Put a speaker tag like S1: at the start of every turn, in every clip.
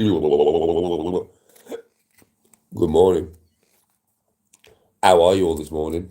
S1: Good morning. How are you all this morning?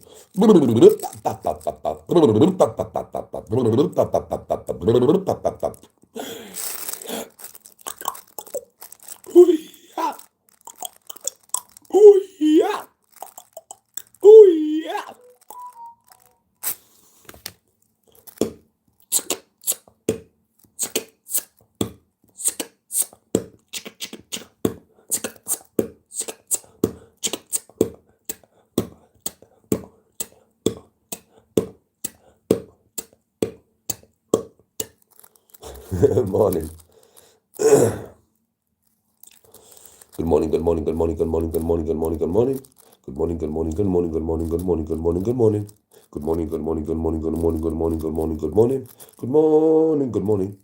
S1: Morning. Good morning, good morning, good morning, good morning, good morning, good morning, good morning. Good morning, good morning, good morning, good morning, good morning, good morning, good morning. Good morning, good morning, good morning, good morning, good morning, good morning, good morning. Good morning, good morning.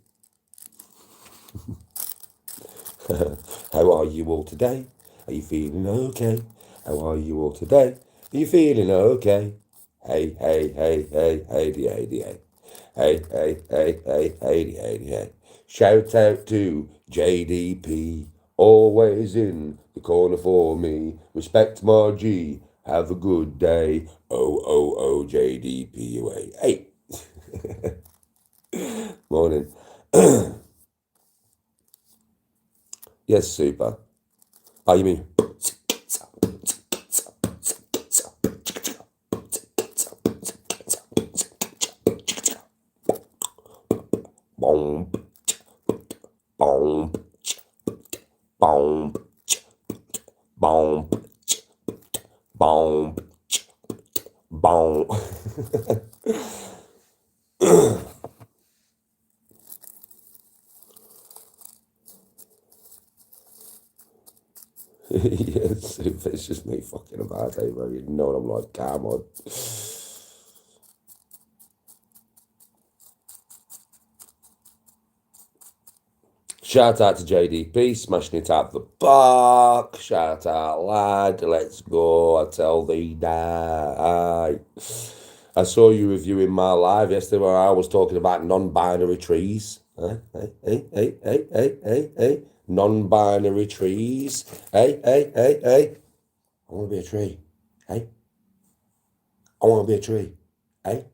S1: How are you all today? Are you feeling okay? How are you all today? Are you feeling okay? Hey, hey, hey, hey, hey, hey, hey. Hey, hey, hey, hey, hey, hey, hey. Shout out to JDP, always in the corner for me. Respect Margie, have a good day. JDP away. Hey, morning. Yes, super. Oh, you mean? Boom, boom, boom, boom, boom, boom. Yes, it's just me fucking about, eh, bro? You know what I'm like, come on. Shout out to JDP, smashing it out the park. Shout out, lad. Let's go. I tell thee die. I saw you reviewing my live yesterday where I was talking about non-binary trees. Hey. Non-binary trees. Hey. I want to be a tree. Hey. I want to be a tree. Hey.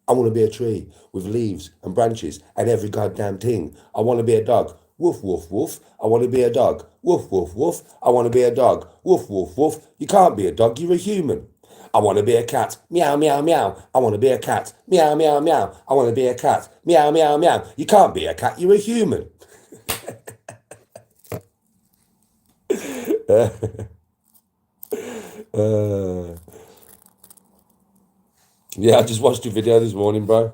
S1: I want to be a tree with leaves and branches and every goddamn thing. I want to be a dog. Woof, woof, woof. I want to be a dog. Woof, woof, woof. I want to be a dog. Woof, woof, woof. You can't be a dog, you're a human. I want to be a cat. Meow, meow, meow. I want to be a cat. Meow, meow, meow. I want to be a cat. Meow, meow, meow. You can't be a cat, you're a human. Yeah, I just watched your video this morning, bro.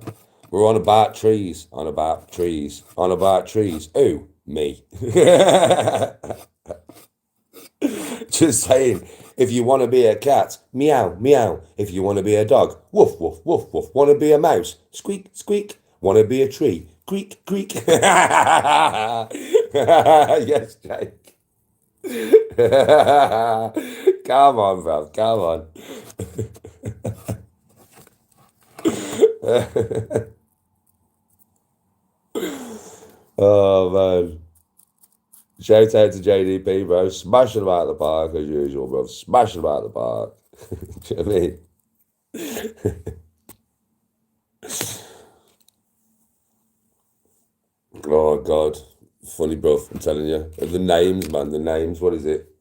S1: We're on about trees. On about trees. On about trees. Ooh, me. Just saying, if you want to be a cat, meow, meow. If you want to be a dog, woof, woof, woof, woof. Want to be a mouse, squeak, squeak. Want to be a tree, creak, creak. Yes, Jake. Come on, bro. Come on. Oh, man. Shout out to JDP, bro. Smashing them out of the park as usual, bro. Smashing them out of the park. Do you know what I mean? Oh, God. Funny, bro. I'm telling you. The names, man. The names. What is it?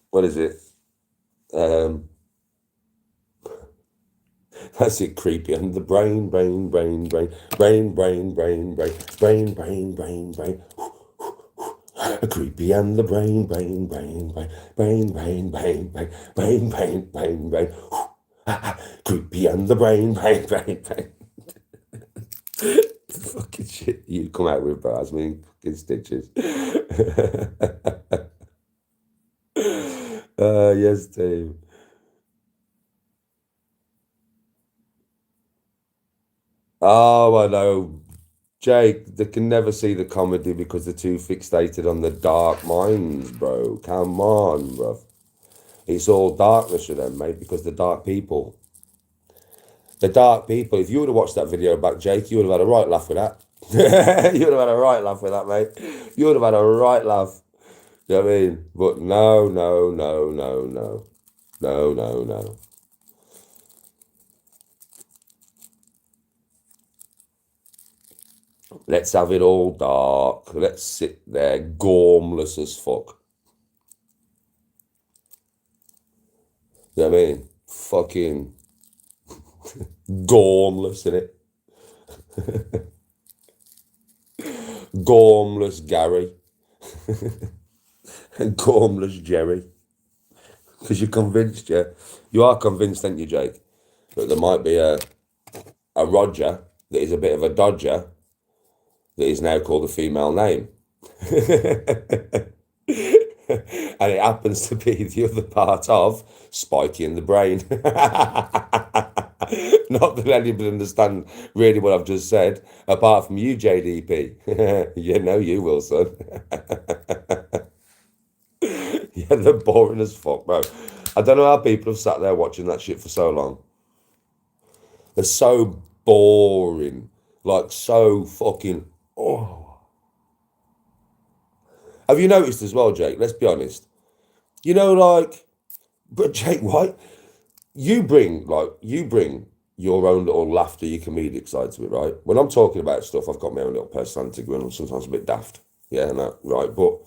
S1: What is it? Um, that's it. Creepy. And the brain. Creepy and the brain. Creepy and the brain. Fucking shit you come out with, bro. I mean, fucking stitches. Yes, Dave. Oh, I know. Jake, they can never see the comedy because they're too fixated on the dark minds, bro. Come on, bro. It's all darkness for them, mate, because the dark people. The dark people, if you would have watched that video back, Jake, you would have had a right laugh with that. You'd have had a right laugh with that, mate. You would have had a right laugh. You know what I mean? But no, no, no, no, no. No, no, no. Let's have it all dark. Let's sit there gormless as fuck. You know what I mean? Fucking gormless, innit? Gormless Gary. And gormless Jerry. Because you're convinced, yeah? You are convinced, aren't you, Jake? That there might be a Roger that is a bit of a dodger that is now called a female name. And it happens to be the other part of Spikey in the Brain. Not that anybody understand really what I've just said, apart from you, JDP. You know you will, son. Yeah, they're boring as fuck, bro. I don't know how people have sat there watching that shit for so long. They're so boring. Like, so fucking... Oh. Have you noticed as well, Jake? Let's be honest. You know, like... But Jake White, you bring your own little laughter, your comedic side to it, right? When I'm talking about stuff, I've got my own little personality going on, sometimes a bit daft. Yeah, no, right. But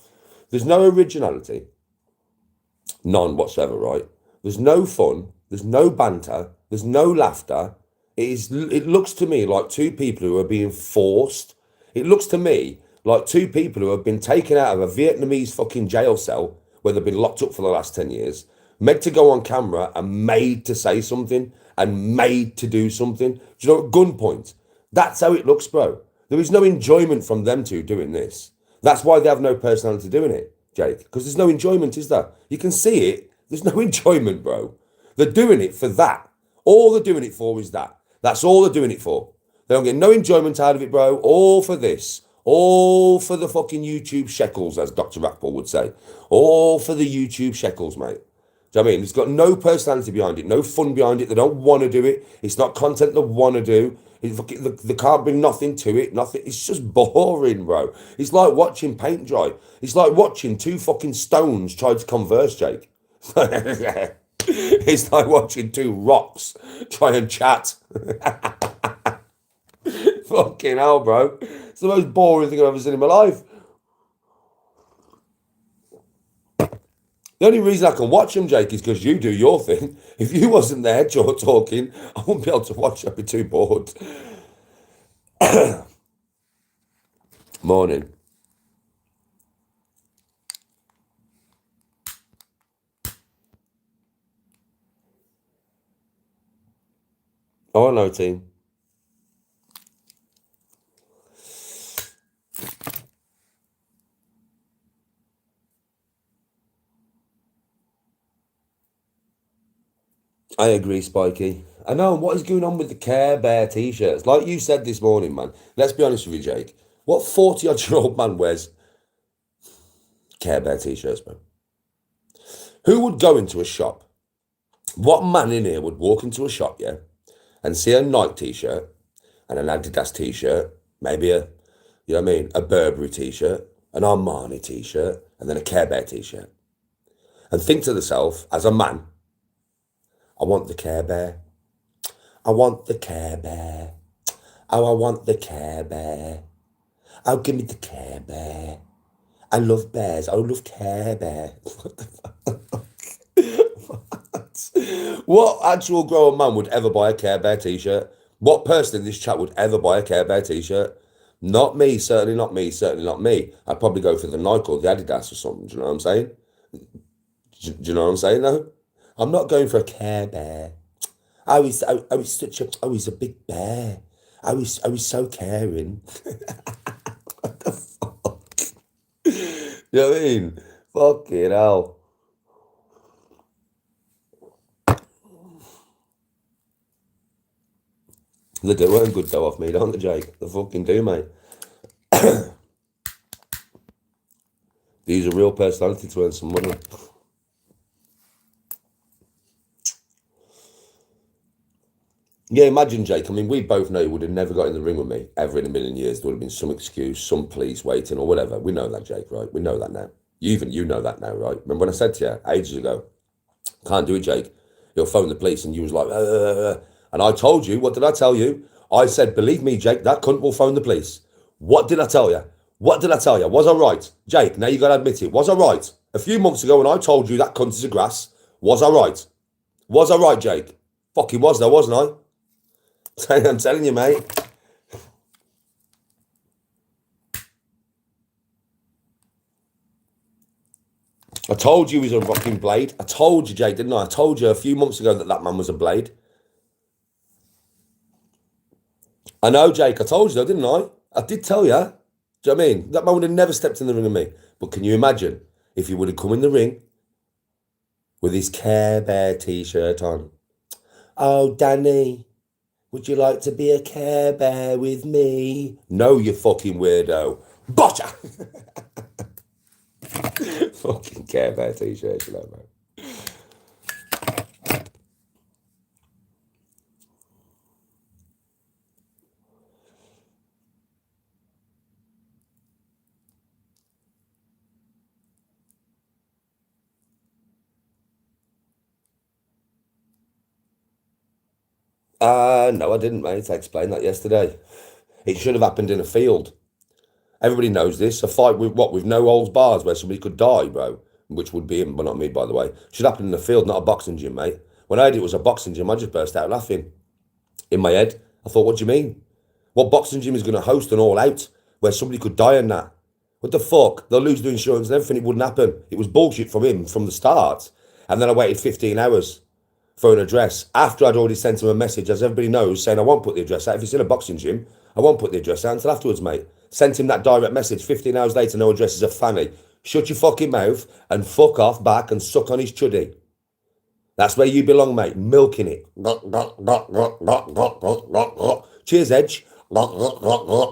S1: there's no originality. None whatsoever, right? There's no fun. There's no banter. There's no laughter. It looks to me like two people who are being forced. It looks to me like two people who have been taken out of a Vietnamese fucking jail cell where they've been locked up for the last 10 years, made to go on camera and made to say something and made to do something. Do you know, at gunpoint? That's how it looks, bro. There is no enjoyment from them two doing this. That's why they have no personality doing it, Jake, because there's no enjoyment, is there? You can see it. There's no enjoyment, bro. They're doing it for that. All they're doing it for is that. That's all they're doing it for. They don't get no enjoyment out of it, bro. All for this. All for the fucking YouTube shekels, as Dr. Rackpole would say. All for the YouTube shekels, mate. Do you know what I mean? It's got no personality behind it, no fun behind it. They don't want to do it. It's not content they want to do. They can't bring nothing to it. Nothing. It's just boring, bro. It's like watching paint dry. It's like watching two fucking stones try to converse, Jake. It's like watching two rocks try and chat. Fucking hell, bro. It's the most boring thing I've ever seen in my life. The only reason I can watch them, Jake, is because you do your thing. If you wasn't there talking, I wouldn't be able to watch. I'd be too bored. Morning. Oh, no, team. I agree, Spikey. I know, what is going on with the Care Bear t-shirts? Like you said this morning, man. Let's be honest with you, Jake. What 40-odd-year-old man wears Care Bear t-shirts, man? Who would go into a shop? What man in here would walk into a shop, yeah, and see a Nike t-shirt and an Adidas t-shirt, maybe you know what I mean, a Burberry t-shirt, an Armani t-shirt, and then a Care Bear t-shirt, and think to themselves, as a man, I want the Care Bear. I want the Care Bear. Oh, I want the Care Bear. Oh, give me the Care Bear. I love bears. I love Care Bear. What the fuck? What actual grown man would ever buy a Care Bear t-shirt? What person in this chat would ever buy a Care Bear t-shirt? Not me, certainly not me, certainly not me. I'd probably go for the Nike or the Adidas or something. Do you know what I'm saying? Do you know what I'm saying though? I'm not going for a Care Bear. I was such a, he's a big bear. I was so caring. What the fuck? You know what I mean? Fucking hell. They do earn good dough off me, don't they, Jake? They fucking do, mate. They use a real personality to earn some money. Yeah, imagine, Jake. I mean, we both know he would have never got in the ring with me ever in a million years. There would have been some excuse, some police waiting or whatever. We know that, Jake, right? We know that now. You know that now, right? Remember when I said to you ages ago, can't do it, Jake. He'll phone the police, and you was like, and I told you, what did I tell you? I said, believe me, Jake, that cunt will phone the police. What did I tell you? What did I tell you? Was I right? Jake, now you got to admit it. Was I right? A few months ago when I told you that cunt is a grass, was I right? Was I right, Jake? Fucking was though, wasn't I? I'm telling you, mate. I told you he's a fucking blade. I told you, Jake, didn't I? I told you a few months ago that that man was a blade. I know, Jake. I told you though, didn't I? I did tell you. Do you know what I mean? That man would have never stepped in the ring with me. But can you imagine if he would have come in the ring with his Care Bear t-shirt on? Oh, Danny, would you like to be a Care Bear with me? No, you fucking weirdo. Botcha! Fucking Care Bear t-shirt, you know, man. No, I didn't, mate. I explained that yesterday. It should have happened in a field. Everybody knows this. A fight with what? With no holds bars where somebody could die, bro. Which would be him, but not me, by the way. Should happen in a field, not a boxing gym, mate. When I heard it was a boxing gym, I just burst out laughing. In my head, I thought, what do you mean? What boxing gym is going to host an all-out where somebody could die in that? What the fuck? They'll lose the insurance and everything. It wouldn't happen. It was bullshit from him from the start. And then I waited 15 hours for an address after I'd already sent him a message, as everybody knows, saying I won't put the address out. If it's in a boxing gym, I won't put the address out until afterwards, mate. Sent him that direct message 15 hours later, no address, is a fanny. Shut your fucking mouth and fuck off back and suck on his chuddy. That's where you belong, mate. Milking it. Cheers, Edge. Or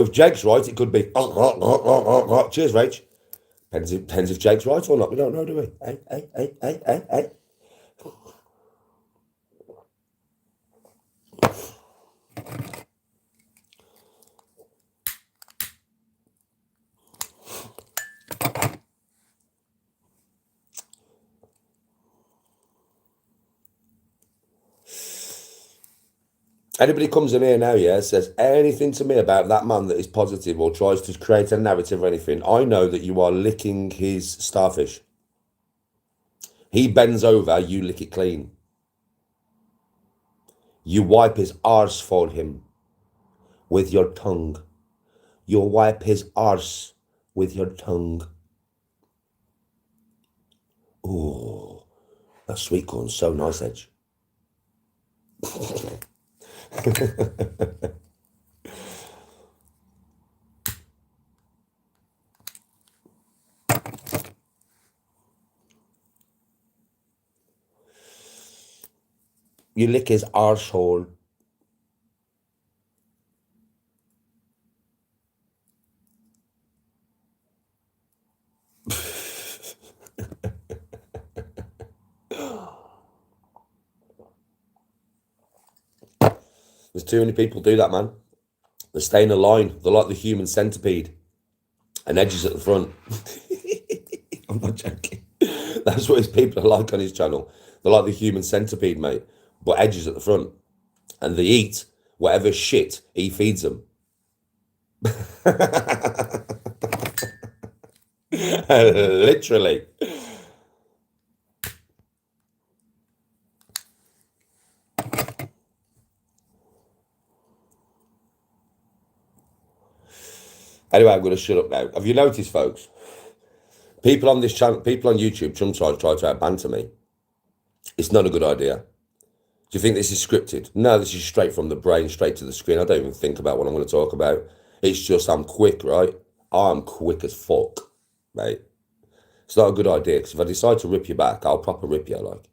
S1: if Jake's right, it could be. Cheers, Rach. Depends if Jake's right or not. We don't know, do we? Hey. Anybody comes in here now, yeah, says anything to me about that man that is positive or tries to create a narrative or anything, I know that you are licking his starfish. He bends over, you lick it clean. You wipe his arse for him with your tongue. You wipe his arse with your tongue. Oh, that sweet corn's so nice, Edge. You lick his arsehole. There's too many people do that, man. They're staying in line. They're like the human centipede. And Edge is at the front. I'm not joking. That's what his people are like on his channel. They're like the human centipede, mate. But Edge is at the front. And they eat whatever shit he feeds them. Literally. Anyway, I'm going to shut up now. Have you noticed, folks? People on this channel, people on YouTube, sometimes try to banter me. It's not a good idea. Do you think this is scripted? No, this is straight from the brain, straight to the screen. I don't even think about what I'm going to talk about. It's just I'm quick, right? I'm quick as fuck, mate. It's not a good idea, because if I decide to rip you back, I'll proper rip you, like.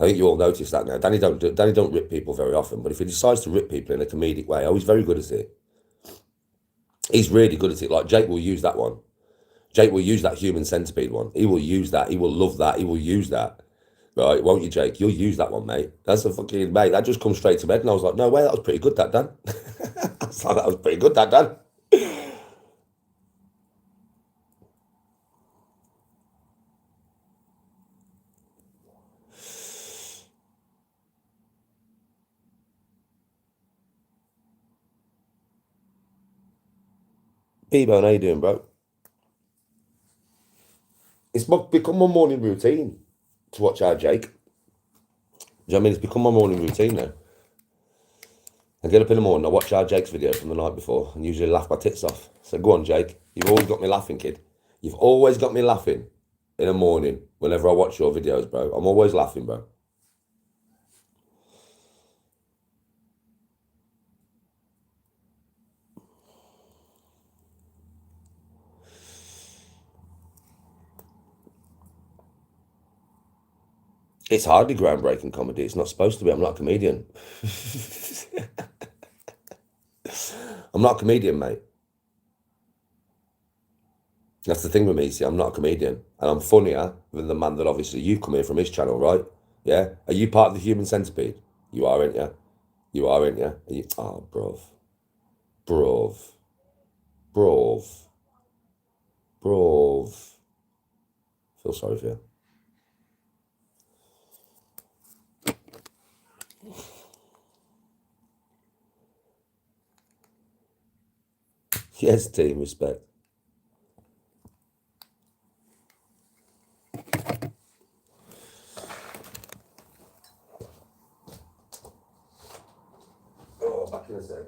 S1: I think you all notice that now. Danny don't rip people very often, but if he decides to rip people in a comedic way, oh, he's very good at it. He's really good at it. Like, Jake will use that one. Jake will use that human centipede one. He will use that. He will love that. He will use that. Right, won't you, Jake? You'll use that one, mate. That's a fucking, mate, that just comes straight to bed. And I was like, no way, that was pretty good, that, Dan. I was like, that was pretty good, that, Dan. B-Bone, how you doing, bro? It's become my morning routine to watch our Jake. Do you know what I mean? It's become my morning routine now. I get up in the morning, I watch our Jake's video from the night before and usually laugh my tits off. So go on, Jake. You've always got me laughing, kid. You've always got me laughing in the morning whenever I watch your videos, bro. I'm always laughing, bro. It's hardly groundbreaking comedy. It's not supposed to be. I'm not a comedian. I'm not a comedian, mate. That's the thing with me, see, I'm not a comedian. And I'm funnier than the man that obviously you come here from his channel, right? Yeah? Are you part of the Human Centipede? You are, ain't you? You are, ain't you? Are you? Oh, bruv. Bruv. Bruv. Bruv. Feel sorry for you. Yes, team, respect. Oh, back in a sec.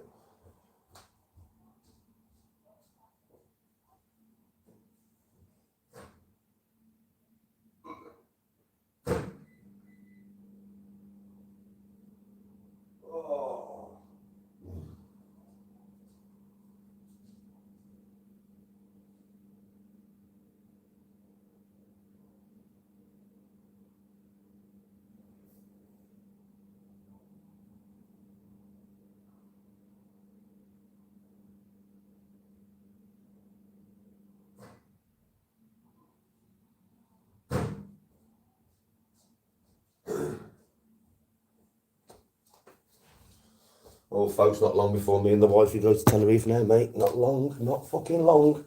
S1: Oh, folks, not long before me and the wifey go to Tenerife now, mate. Not long, not fucking long.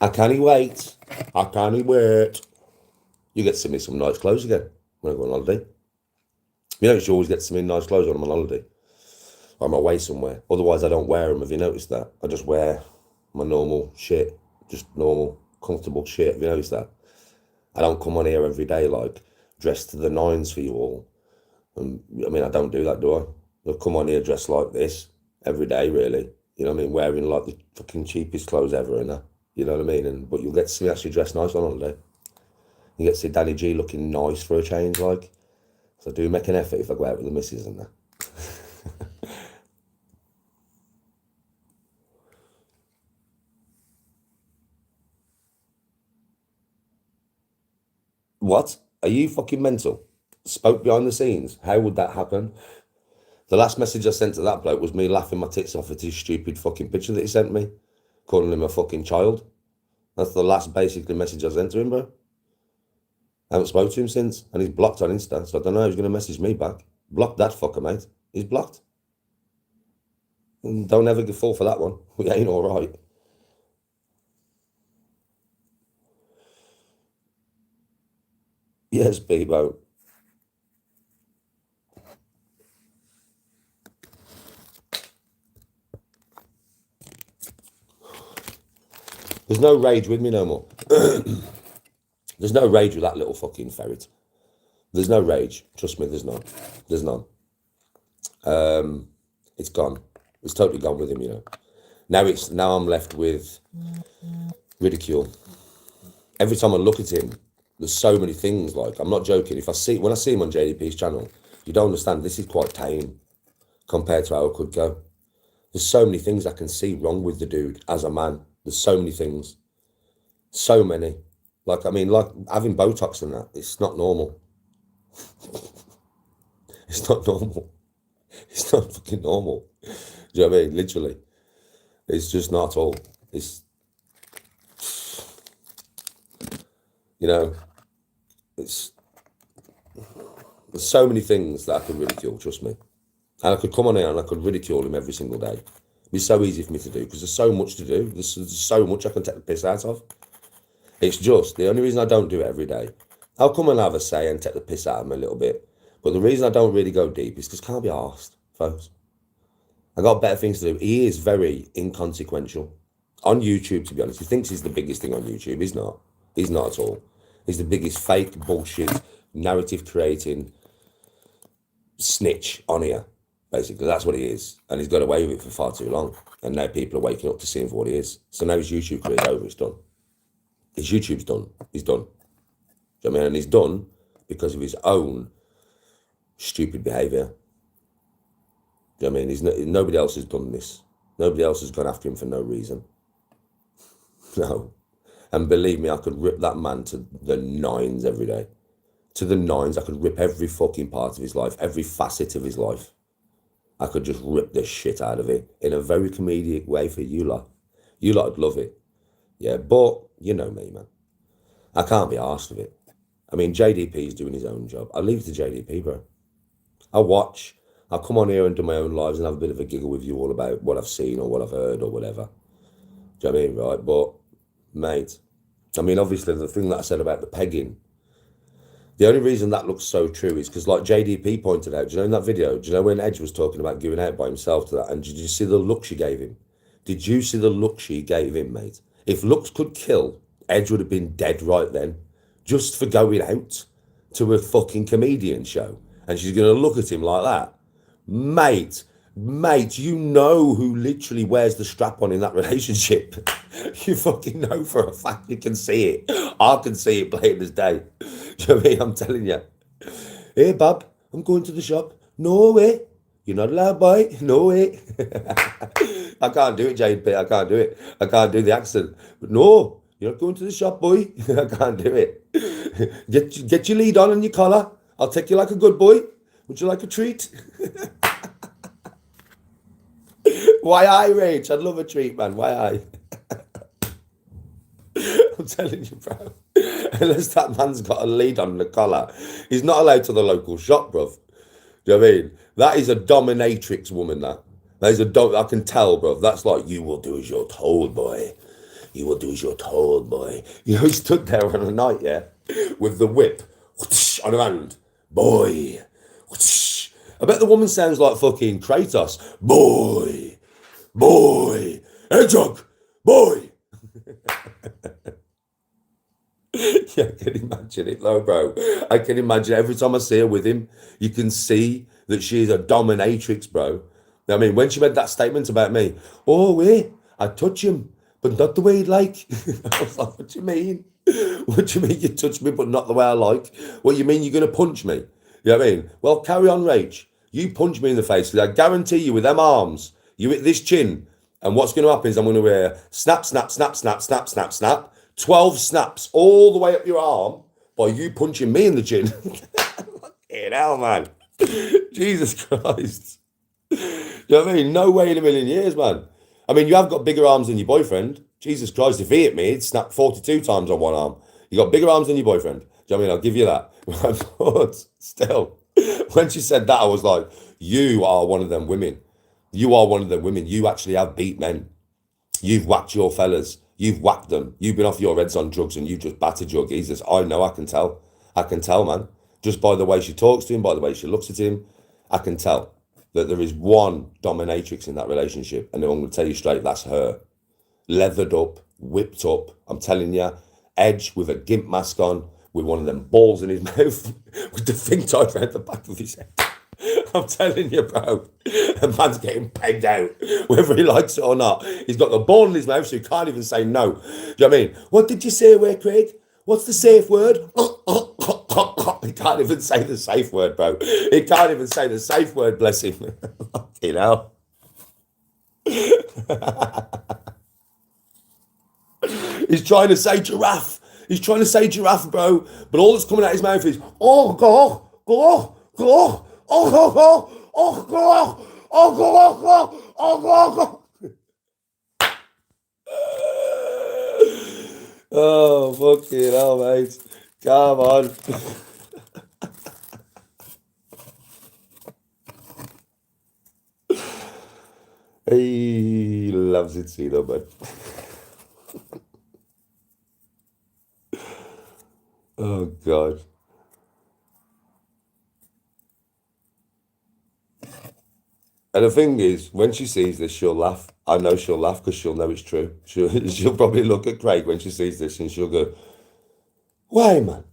S1: I can't wait. I can't wait. You get to see me some nice clothes again when I go on holiday. You notice you always get to see me nice clothes when I'm on holiday. I'm away somewhere. Otherwise, I don't wear them. Have you noticed that? I just wear my normal shit. Just normal, comfortable shit. Have you noticed that? I don't come on here every day, like, dressed to the nines for you all. And I mean, I don't do that, do I? I come on here dressed like this every day, really. You know what I mean? Wearing like the fucking cheapest clothes ever and that. You know what I mean? But you'll get to see me actually dressed nice on holiday. You get to see Danny G looking nice for a change, like. So I do make an effort if I go out with the missus and that. What? Are you fucking mental? Spoke behind the scenes. How would that happen? The last message I sent to that bloke was me laughing my tits off at his stupid fucking picture that he sent me, calling him a fucking child. That's the last basically message I sent to him, bro. I haven't spoke to him since, and he's blocked on Insta, so I don't know how he's going to message me back. Block that fucker, mate. He's blocked. And don't ever fall for that one. We ain't all right. Yes, Bebo. There's no rage with me no more. There's no rage with that little fucking ferret. There's no rage. Trust me, there's none. There's none. It's gone. It's totally gone with him, you know. Now I'm left with ridicule. Every time I look at him, there's so many things, like, I'm not joking. When I see him on JDP's channel, you don't understand, this is quite tame compared to how it could go. There's so many things I can see wrong with the dude as a man. There's so many things. So many. Like, I mean, like having Botox and that, it's not normal. It's not normal. It's not fucking normal. Do you know what I mean? Literally. It's just not at all. It's... You know, there's so many things that I could ridicule, trust me. And I could come on here and I could ridicule him every single day. It'd be so easy for me to do because there's so much to do. There's so much I can take the piss out of. It's just the only reason I don't do it every day. I'll come and have a say and take the piss out of him a little bit. But the reason I don't really go deep is because I can't be arsed, folks. I got better things to do. He is very inconsequential. On YouTube, to be honest, he thinks he's the biggest thing on YouTube. He's not. He's not at all. He's the biggest fake bullshit, narrative creating snitch on here. Basically, that's what he is. And he's got away with it for far too long. And now people are waking up to see him for what he is. So now his YouTube career's over. It's done. His YouTube's done. He's done. Do you know what I mean? And he's done because of his own stupid behaviour. Do you know what I mean? Nobody else has done this. Nobody else has gone after him for no reason. No. And believe me, I could rip that man to the nines every day. To the nines. I could rip every fucking part of his life, every facet of his life. I could just rip the shit out of it in a very comedic way for you lot. You lot would love it. Yeah, but you know me, man. I can't be arsed with it. I mean, JDP's doing his own job. I leave it to JDP, bro. I'll watch. I'll come on here and do my own lives and have a bit of a giggle with you all about what I've seen or what I've heard or whatever. Do you know what I mean, right? But, mate, I mean, obviously, the thing that I said about the pegging, the only reason that looks so true is because, like JDP pointed out, do you know in that video, do you know when Edge was talking about giving out by himself to that? And did you see the look she gave him? Did you see the look she gave him, mate? If looks could kill, Edge would have been dead right then, just for going out to a fucking comedian show. And she's going to look at him like that. Mate, you know who literally wears the strap on in that relationship. You fucking know for a fact. You can see it. I can see it plain as day. Do you know what I mean? I'm telling you. Hey, Bob, I'm going to the shop. No way. You're not allowed, boy. No way. I can't do it, JP. I can't do it. I can't do the accent. But no, you're not going to the shop, boy. I can't do it. Get your lead on and your collar. I'll take you like a good boy. Would you like a treat? Why I, Rach? I'd love a treat, man. Why I? I'm telling you, bro. Unless that man's got a lead on the collar, he's not allowed to the local shop, bruv. Do you know what I mean? That is a dominatrix woman, that. That is I can tell, bruv. That's like, you will do as you're told, boy. You will do as you're told, boy. You know, he stood there on a night, yeah, with the whip on her hand. Boy. I bet the woman sounds like fucking Kratos. Boy. Hedgehog. Boy. Yeah, I can imagine it though, bro. I can imagine every time I see her with him, you can see that she's a dominatrix, bro. I mean, when she made that statement about me, oh, wait, I'd touch him, but not the way he'd like. I was like, what do you mean? What do you mean you touch me, but not the way I like? What, you mean you're going to punch me? You know what I mean? Well, carry on, Rach. You punch me in the face, because I guarantee you with them arms, you hit this chin, and what's going to happen is I'm going to wear snap, snap, snap, snap, snap, snap, snap, 12 snaps all the way up your arm by you punching me in the chin. Fucking hell, man. Jesus Christ. You know what I mean? No way in a million years, man. I mean, you have got bigger arms than your boyfriend. Jesus Christ, if he hit me, he'd snap 42 times on one arm. You got bigger arms than your boyfriend. Do you know what I mean? I'll give you that. But still, when she said that, I was like, you are one of them women. You are one of them women. You actually have beat men. You've whacked your fellas. You've whacked them. You've been off your heads on drugs and you've just battered your geezers. I know, I can tell. I can tell, man. Just by the way she talks to him, by the way she looks at him, I can tell that there is one dominatrix in that relationship. And I'm going to tell you straight, that's her. Leathered up, whipped up. I'm telling you, Edge with a gimp mask on, with one of them balls in his mouth, with the thing tied around the back of his head. I'm telling you, bro, a man's getting pegged out, whether he likes it or not. He's got the ball in his mouth, so he can't even say no. Do you know what I mean? What did you say, where, Craig? What's the safe word? He can't even say the safe word, bro. He can't even say the safe word, bless him. Fucking hell. He's trying to say giraffe. He's trying to say giraffe, bro. But all that's coming out his mouth is, oh, God, God, God. Oh, God, oh, God, oh, God, oh, God. Oh, fucking hell, mate. Come on. He loves it, Cena, but oh God. And the thing is, when she sees this, she'll laugh. I know she'll laugh because she'll know it's true. She'll probably look at Craig when she sees this and she'll go, "Why, man?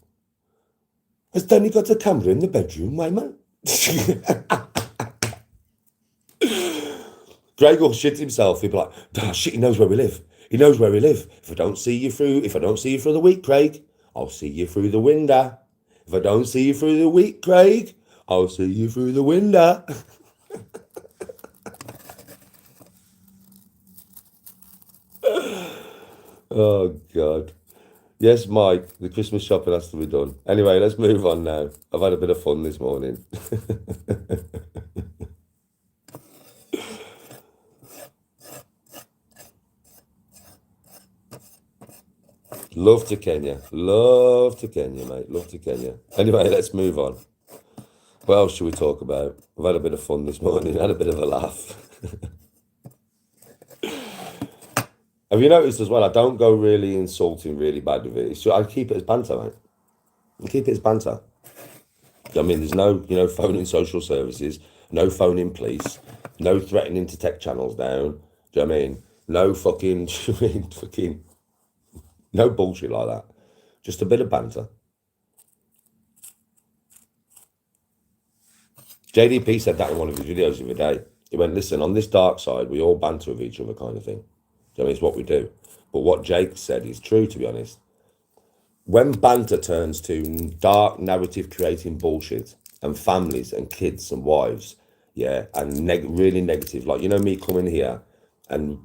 S1: Has Danny got a camera in the bedroom? Why, man?" Craig will shit himself. He'll be like, "Oh, shit, he knows where we live. He knows where we live. If I don't see you through the week, Craig, I'll see you through the window. If I don't see you through the week, Craig, I'll see you through the window." Oh, God. Yes, Mike, the Christmas shopping has to be done. Anyway, let's move on now. I've had a bit of fun this morning. Love to Kenya. Love to Kenya, mate. Love to Kenya. Anyway, let's move on. What else should we talk about? I've had a bit of fun this morning. Had a bit of a laugh. Have you noticed as well, I don't go really insulting really bad with it. I keep it as banter, mate. I keep it as banter. I mean, there's no, phoning social services, no phoning police, no threatening to take channels down. Do you know what I mean? No fucking, fucking, no bullshit like that. Just a bit of banter. JDP said that in one of his videos the other day. He went, "Listen, on this dark side, we all banter with each other kind of thing. Do you know what I mean? It's what we do." But what Jake said is true, to be honest. When banter turns to dark narrative creating bullshit and families and kids and wives, yeah, and really negative, like, me coming here and,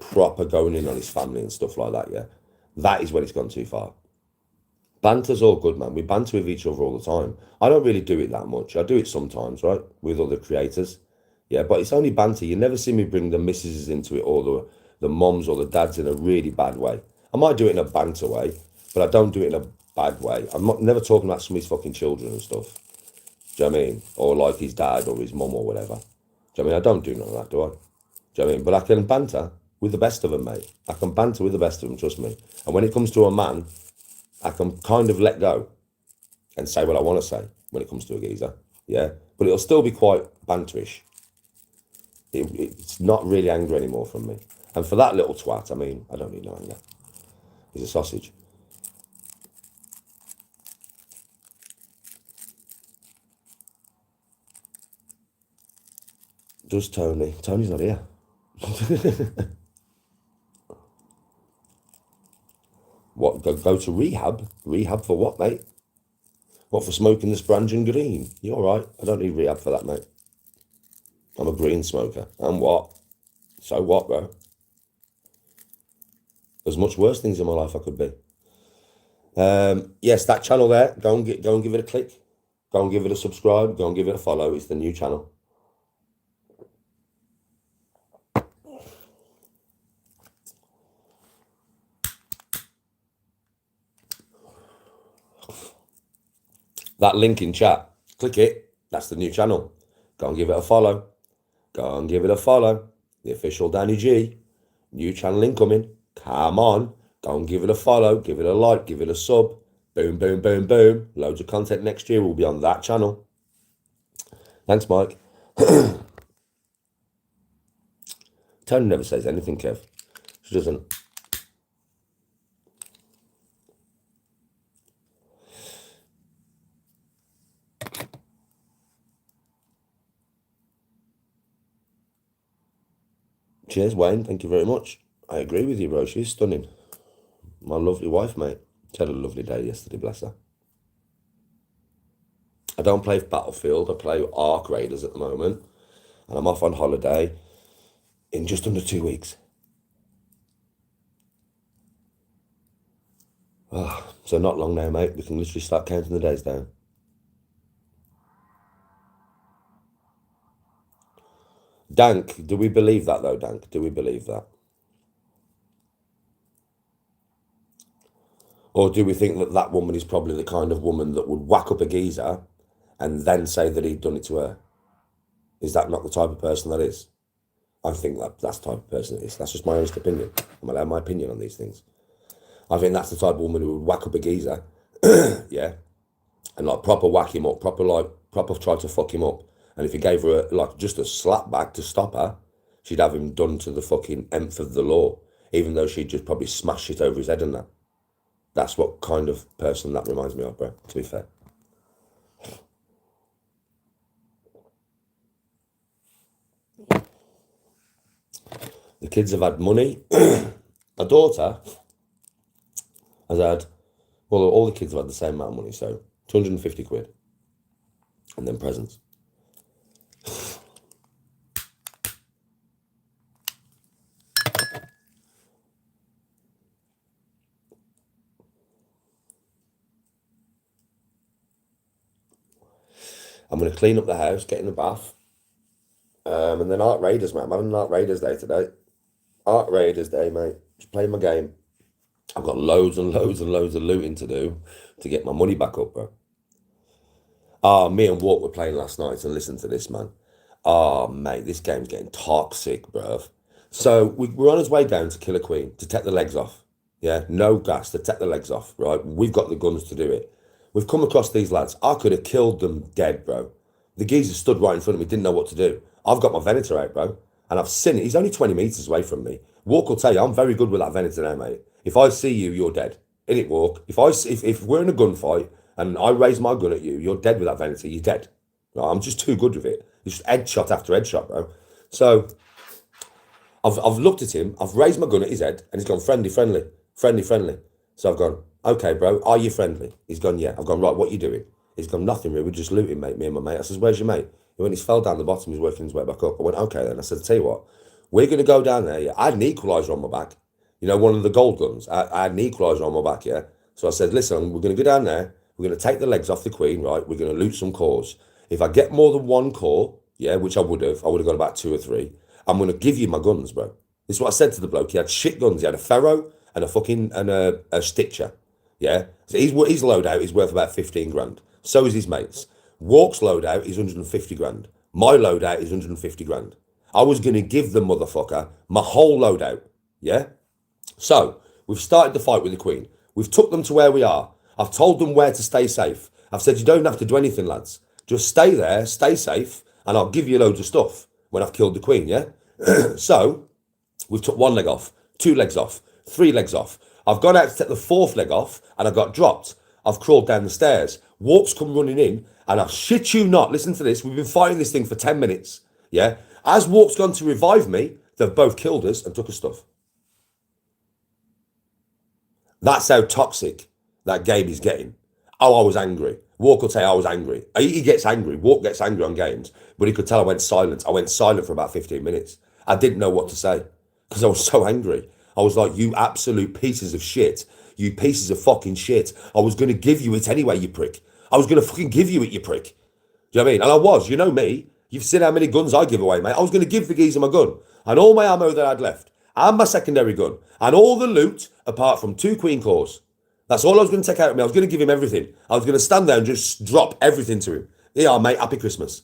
S1: proper going in on his family and stuff like that, yeah, that is when it's gone too far. Banter's all good, man. We banter with each other all the time. I don't really do it that much. I do it sometimes, right, with other creators. Yeah, but it's only banter. You never see me bring the missuses into it or the moms or the dads in a really bad way. I might do it in a banter way, but I don't do it in a bad way. I'm never talking about somebody's fucking children and stuff. Do you know what I mean? Or like his dad or his mum or whatever. Do you know what I mean? I don't do none of that, do I? Do you know what I mean? But I can banter with the best of them, mate. I can banter with the best of them, trust me. And when it comes to a man, I can kind of let go and say what I want to say when it comes to a geezer. Yeah. But it'll still be quite banterish. It's not really anger anymore from me. And for that little twat, I mean, I don't need no anger. He's a sausage. Does Tony? Tony's not here. What, go to rehab? Rehab for what, mate? What, for smoking the Sprangian Green? You're all right. I don't need rehab for that, mate. I'm a green smoker. And what? So what, bro? There's much worse things in my life I could be. Yes, that channel there, go and give it a click. Go and give it a subscribe. Go and give it a follow. It's the new channel. That link in chat, click it. That's the new channel. Go and give it a follow. Go and give it a follow. The official Danny G. New channel incoming. Come on. Go and give it a follow. Give it a like. Give it a sub. Boom, boom, boom, boom. Loads of content next year will be on that channel. Thanks, Mike. Tony never says anything, Kev. She doesn't. Cheers, Wayne. Thank you very much. I agree with you, bro. She's stunning. My lovely wife, mate. She had a lovely day yesterday, bless her. I don't play Battlefield. I play Ark Raiders at the moment. And I'm off on holiday in just under 2 weeks. So not long now, mate. We can literally start counting the days down. Dank, do we believe that though, Dank? Do we believe that? Or do we think that that woman is probably the kind of woman that would whack up a geezer and then say that he'd done it to her? Is that not the type of person that is? I think that's the type of person it is. That's just my honest opinion. I'm allowed my opinion on these things. I think that's the type of woman who would whack up a geezer, yeah, and like proper whack him up, proper try to fuck him up. And if he gave her just a slap back to stop her, she'd have him done to the fucking nth of the law, even though she'd just probably smash it over his head and that. That's what kind of person that reminds me of, bro, to be fair. The kids have had money. A daughter has had, well, all the kids have had the same amount of money, so 250 quid. And then presents. I'm going to clean up the house, get in the bath. And then Art Raiders, mate. I'm having an Art Raiders day today. Art Raiders day, mate. Just playing my game. I've got loads and loads and loads of looting to do to get my money back up, bro. Me and Walk were playing last night, and listen to this, man. Mate, this game's getting toxic, bruv. So we're on his way down to kill a queen, to take the legs off. Yeah, no gas, to take the legs off, right? We've got the guns to do it. We've come across these lads. I could have killed them dead, bro. The geezer stood right in front of me, didn't know what to do. I've got my Venator out, bro, and I've seen it. He's only 20 meters away from me. Walk will tell you, I'm very good with that Venator now, mate. If I see you, you're dead. Innit, Walk? If we're in a gunfight and I raise my gun at you, you're dead with that Venator. You're dead. No, I'm just too good with it. It's just headshot after headshot, bro. So I've looked at him. I've raised my gun at his head, and he's gone friendly. So I've gone, okay, bro, are you friendly? He's gone, yeah. I've gone, right, what you doing? He's gone, nothing really. We're just looting, mate, me and my mate. I says, where's your mate? He went, he's fell down the bottom. He's working his way back up. I went, okay, then. I said, tell you what, we're going to go down there. Yeah. I had an equalizer on my back. You know, one of the gold guns. I had an equalizer on my back, yeah. So I said, listen, we're going to go down there. We're going to take the legs off the queen, right? We're going to loot some cores. If I get more than one core, yeah, which I would have got about 2 or 3. I'm going to give you my guns, bro. This is what I said to the bloke. He had shit guns. He had a Ferro and a Stitcher, yeah. So his loadout is worth about 15 grand. So is his mates. Walk's loadout is 150 grand. My loadout is 150 grand. I was going to give the motherfucker my whole loadout, yeah. So we've started the fight with the queen. We've took them to where we are. I've told them where to stay safe. I've said, you don't have to do anything, lads. Just stay there, stay safe, and I'll give you loads of stuff when I've killed the queen, yeah? So we've took 1 leg off, 2 legs off, 3 legs off. I've gone out to take the 4th leg off, and I got dropped. I've crawled down the stairs. Walk's come running in, and I shit you not, listen to this, we've been fighting this thing for 10 minutes, yeah? As Walk's gone to revive me, they've both killed us and took us stuff. That's how toxic that game is getting. Oh, I was angry. Walk will say I was angry. He gets angry. Walk gets angry on games, but he could tell I went silent. I went silent for about 15 minutes. I didn't know what to say because I was so angry. I was like, you absolute pieces of shit. You pieces of fucking shit. I was going to give you it anyway, you prick. I was going to fucking give you it, you prick. Do you know what I mean? And I was. You know me. You've seen how many guns I give away, mate. I was going to give the geezer my gun and all my ammo that I'd left and my secondary gun and all the loot apart from 2 queen cores. That's all I was going to take out of me. I was going to give him everything. I was going to stand there and just drop everything to him. Yeah, mate, happy Christmas.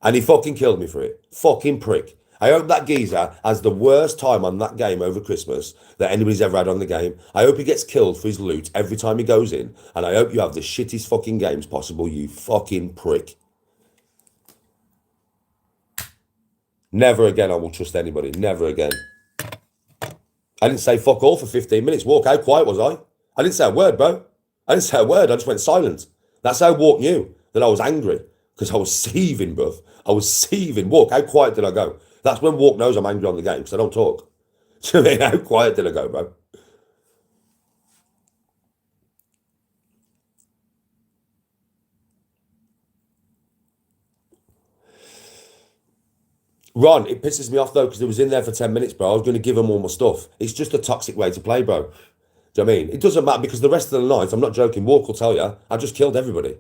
S1: And he fucking killed me for it. Fucking prick. I hope that geezer has the worst time on that game over Christmas that anybody's ever had on the game. I hope he gets killed for his loot every time he goes in. And I hope you have the shittest fucking games possible, you fucking prick. Never again I will trust anybody. Never again. I didn't say fuck all for 15 minutes. Walk, how quiet was I? I didn't say a word, bro. I didn't say a word. I just went silent. That's how Walk knew that I was angry. Because I was seething, bruv. I was seething. Walk, how quiet did I go? That's when Walk knows I'm angry on the game, because I don't talk. Do you know what I mean? How quiet did I go, bro? Ron, it pisses me off, though, because it was in there for 10 minutes, bro. I was going to give him all my stuff. It's just a toxic way to play, bro. Do you know what I mean? It doesn't matter, because the rest of the night, I'm not joking, Walk will tell you, I just killed everybody.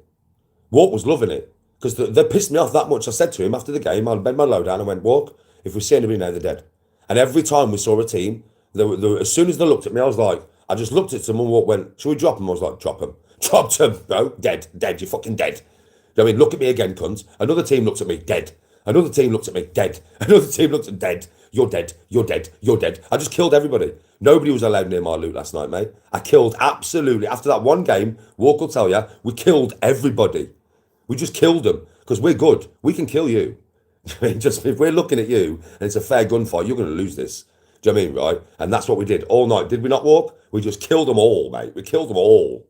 S1: Walk was loving it. Because they pissed me off that much. I said to him after the game, I bent my load down and went, Walk, if we see anybody now, they're dead. And every time we saw a team, as soon as they looked at me, I was like, I just looked at someone, went, should we drop him? I was like, drop him. Dropped him, bro. Dead. You're fucking dead. I mean, look at me again, cunt. Another team looked at me, dead. Another team looked at me, dead. Another team looked at dead. You're dead. You're dead. You're dead. I just killed everybody. Nobody was allowed near my loot last night, mate. I killed absolutely. After that one game, Walk will tell you, we killed everybody. We just killed them because we're good. We can kill you. I mean, just if we're looking at you and it's a fair gunfight, you're going to lose this. Do you know what I mean, right? And that's what we did all night. Did we not, Walk? We just killed them all, mate. We killed them all.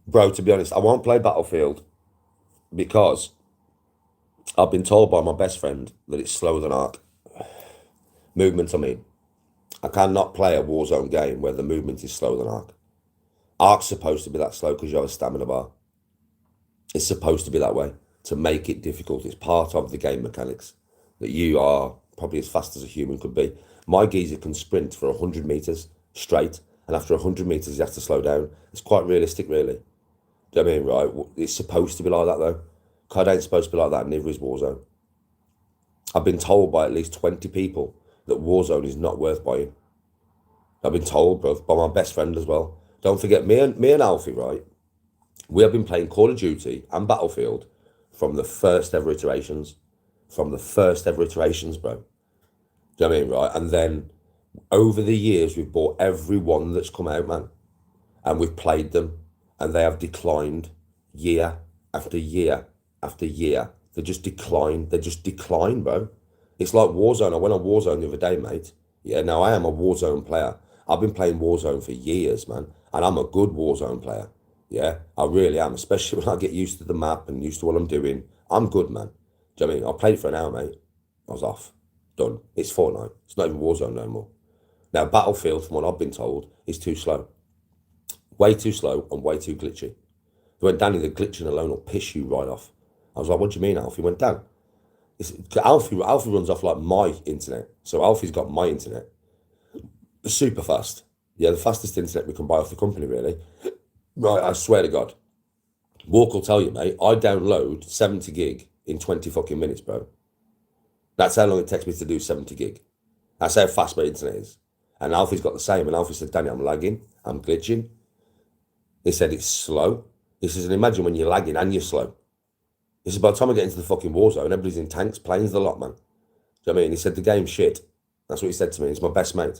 S1: Bro, to be honest, I won't play Battlefield because I've been told by my best friend that it's slower than Ark. Movement, I mean. I cannot play a Warzone game where the movement is slower than Ark. Ark's supposed to be that slow because you have a stamina bar. It's supposed to be that way to make it difficult. It's part of the game mechanics that you are probably as fast as a human could be. My geezer can sprint for 100 meters straight, and after 100 meters, he has to slow down. It's quite realistic, really. Do you know what I mean, right? It's supposed to be like that, though. COD ain't supposed to be like that, neither is Warzone. I've been told by at least 20 people that Warzone is not worth buying. I've been told, bro, by my best friend as well. Don't forget, me and Alfie, right? We have been playing Call of Duty and Battlefield from the first ever iterations. From the first ever iterations, bro. Do you know what I mean, right? And then over the years, we've bought every one that's come out, man. And we've played them. And they have declined year after year after year. They just decline, bro. It's like Warzone. I went on Warzone the other day, mate. Yeah, now I am a Warzone player. I've been playing Warzone for years, man. And I'm a good Warzone player. Yeah, I really am. Especially when I get used to the map and used to what I'm doing. I'm good, man. Do you know what I mean? I played for an hour, mate. I was off. Done. It's Fortnite. It's not even Warzone no more. Now, Battlefield, from what I've been told, is too slow. Way too slow and way too glitchy. He went, Danny, the glitching alone will piss you right off. I was like, what do you mean, Alfie? He went, Dan, Alfie runs off like my internet. So Alfie's got my internet. Super fast. Yeah, the fastest internet we can buy off the company, really. Right, I swear to God. Walk will tell you, mate, I download 70 gig in 20 fucking minutes, bro. That's how long it takes me to do 70 gig. That's how fast my internet is. And Alfie's got the same. And Alfie said, Danny, I'm lagging. I'm glitching. He said it's slow. He says, and imagine when you're lagging and you're slow. He said, by the time I get into the fucking war zone, everybody's in tanks, planes, the lot, man. Do you know what I mean? He said, the game's shit. That's what he said to me. He's my best mate. Do you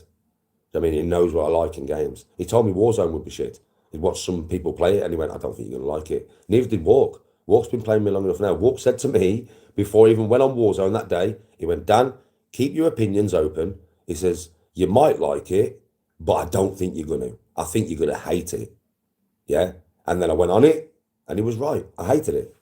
S1: know what I mean? He knows what I like in games. He told me Warzone would be shit. He'd watched some people play it and he went, I don't think you're going to like it. Neither did Walk. Walk's been playing me long enough now. Walk said to me, before he even went on Warzone that day, he went, Dan, keep your opinions open. He says, you might like it, but I don't think you're going to. I think you're going to hate it. Yeah? And then I went on it, and he was right. I hated it.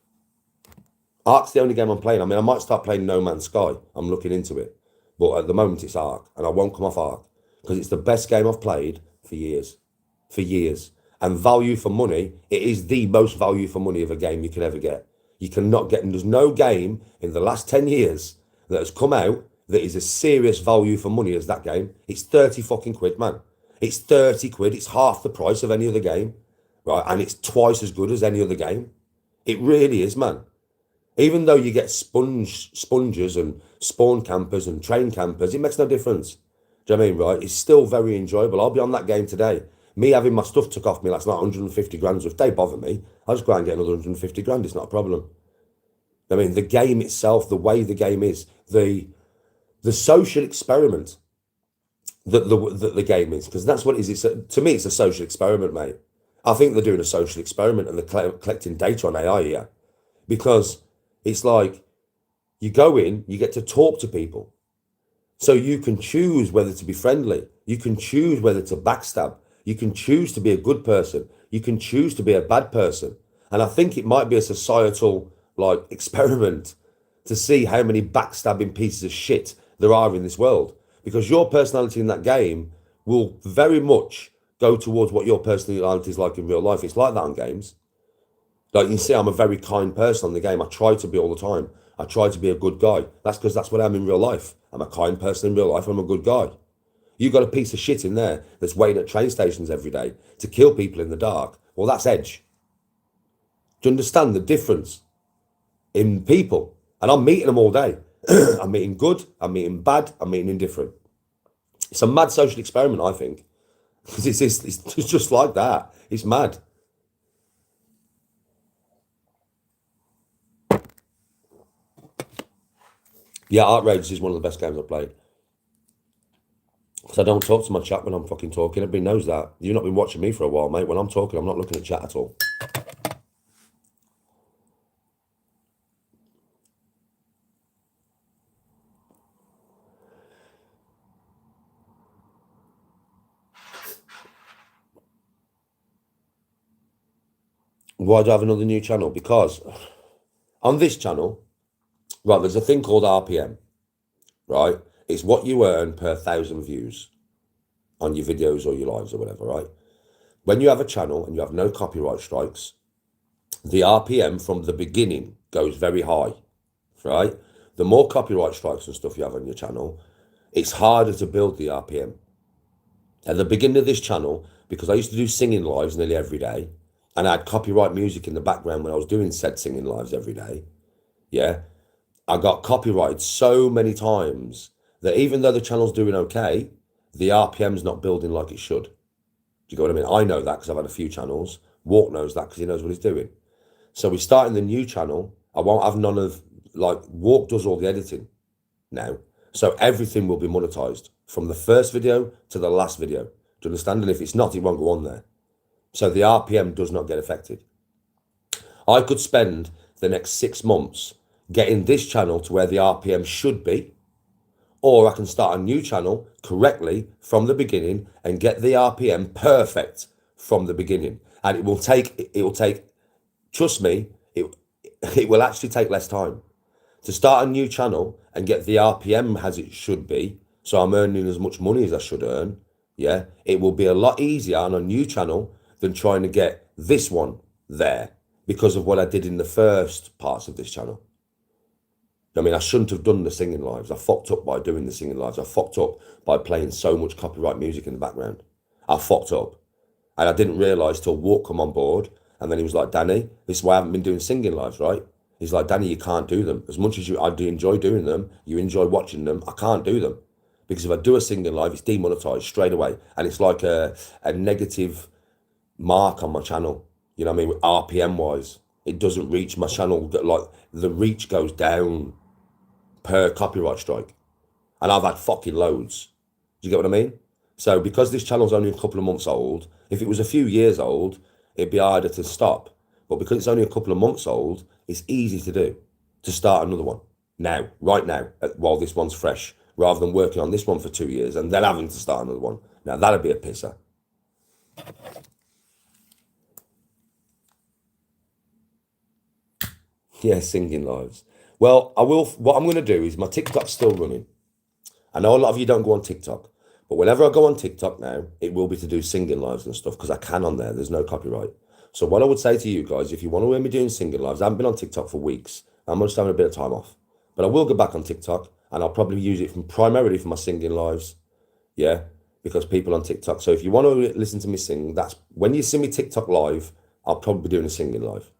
S1: Ark's the only game I'm playing. I mean, I might start playing No Man's Sky. I'm looking into it. But at the moment, it's Ark, and I won't come off Ark, because it's the best game I've played for years. For years. And value for money, it is the most value for money of a game you can ever get. You cannot get, and there's no game in the last 10 years that has come out that is a serious value for money as that game. It's 30 fucking quid, man. It's 30 quid. It's half the price of any other game, right? And it's twice as good as any other game. It really is, man. Even though you get sponges and spawn campers and train campers, it makes no difference. Do you know what I mean, right? It's still very enjoyable. I'll be on that game today. Me having my stuff took off me last night, 150 grand, so if they bother me, I'll just go out and get another 150 grand. It's not a problem. I mean, the game itself, the way the game is, the social experiment that the game is, because that's what it is. To me, it's a social experiment, mate. I think they're doing a social experiment and they're collecting data on AI here, because it's like you go in, you get to talk to people. So you can choose whether to be friendly. You can choose whether to backstab. You can choose to be a good person. You can choose to be a bad person. And I think it might be a societal like experiment to see how many backstabbing pieces of shit there are in this world. Because your personality in that game will very much go towards what your personality is like in real life. It's like that on games. Like you can see, I'm a very kind person on the game. I try to be all the time. I try to be a good guy. That's because that's what I am in real life. I'm a kind person in real life. I'm a good guy. You got a piece of shit in there that's waiting at train stations every day to kill people in the dark. Well, that's Edge. Do you understand the difference in people? And I'm meeting them all day. I'm meeting good, I'm meeting bad, I'm meeting indifferent. It's a mad social experiment, I think. Because it's just like that. It's mad. Yeah, Outrageous is one of the best games I've played. Because I don't talk to my chat when I'm fucking talking. Everybody knows that. You've not been watching me for a while, mate. When I'm talking, I'm not looking at chat at all. Why do I have another new channel? Because on this channel, right, there's a thing called RPM, right? It's what you earn per 1,000 views on your videos or your lives or whatever, right? When you have a channel and you have no copyright strikes, the RPM from the beginning goes very high, right? The more copyright strikes and stuff you have on your channel, it's harder to build the RPM. At the beginning of this channel, because I used to do singing lives nearly every day, and I had copyright music in the background when I was doing said singing lives every day, yeah, I got copyrighted so many times that even though the channel's doing okay, the RPM's not building like it should. Do you get what I mean? I know that because I've had a few channels. Walk knows that because he knows what he's doing. So we're starting the new channel. I won't have none of, like, Walk does all the editing now. So everything will be monetized from the first video to the last video. Do you understand? And if it's not, it won't go on there. So the RPM does not get affected. I could spend the next 6 months getting this channel to where the RPM should be, or I can start a new channel correctly from the beginning and get the RPM perfect from the beginning. And it will take, trust me, it will actually take less time to start a new channel and get the RPM as it should be. So I'm earning as much money as I should earn. Yeah, it will be a lot easier on a new channel than trying to get this one there because of what I did in the first parts of this channel. I mean, I shouldn't have done the singing lives. I fucked up by doing the singing lives. I fucked up by playing so much copyright music in the background. I fucked up. And I didn't realise till Walk come on board. And then he was like, Danny, this is why I haven't been doing singing lives, right? He's like, Danny, you can't do them. As much as I do enjoy doing them, you enjoy watching them, I can't do them. Because if I do a singing live, it's demonetized straight away. And it's like a negative mark on my channel. You know what I mean? RPM wise, it doesn't reach my channel. Like, the reach goes down per copyright strike. And I've had fucking loads. Do you get what I mean? So because this channel's only a couple of months old, if it was a few years old, it'd be harder to stop. But because it's only a couple of months old, it's easy to do, to start another one now, right now, while this one's fresh, rather than working on this one for 2 years and then having to start another one. Now, that'd be a pisser. Yeah, singing lives. Well, what I'm going to do is my TikTok's still running. I know a lot of you don't go on TikTok, but whenever I go on TikTok now, it will be to do singing lives and stuff because I can on there. There's no copyright. So what I would say to you guys, if you want to hear me doing singing lives, I haven't been on TikTok for weeks. I'm just having a bit of time off. But I will go back on TikTok and I'll probably use it primarily for my singing lives. Yeah, because people on TikTok. So if you want to listen to me sing, that's when you see me TikTok live, I'll probably be doing a singing live.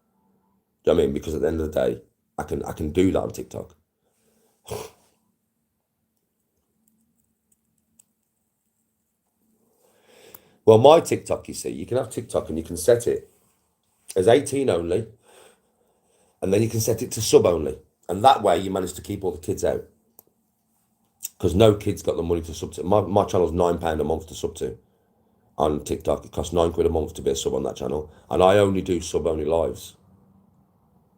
S1: Do you know what I mean? Because at the end of the day, I can do that on TikTok. Well, my TikTok, you see, you can have TikTok and you can set it as 18 only, and then you can set it to sub only. And that way you manage to keep all the kids out. Because no kid's got the money to sub to. My channel's £9 a month to sub to on TikTok. It costs £9 a month to be a sub on that channel. And I only do sub only lives.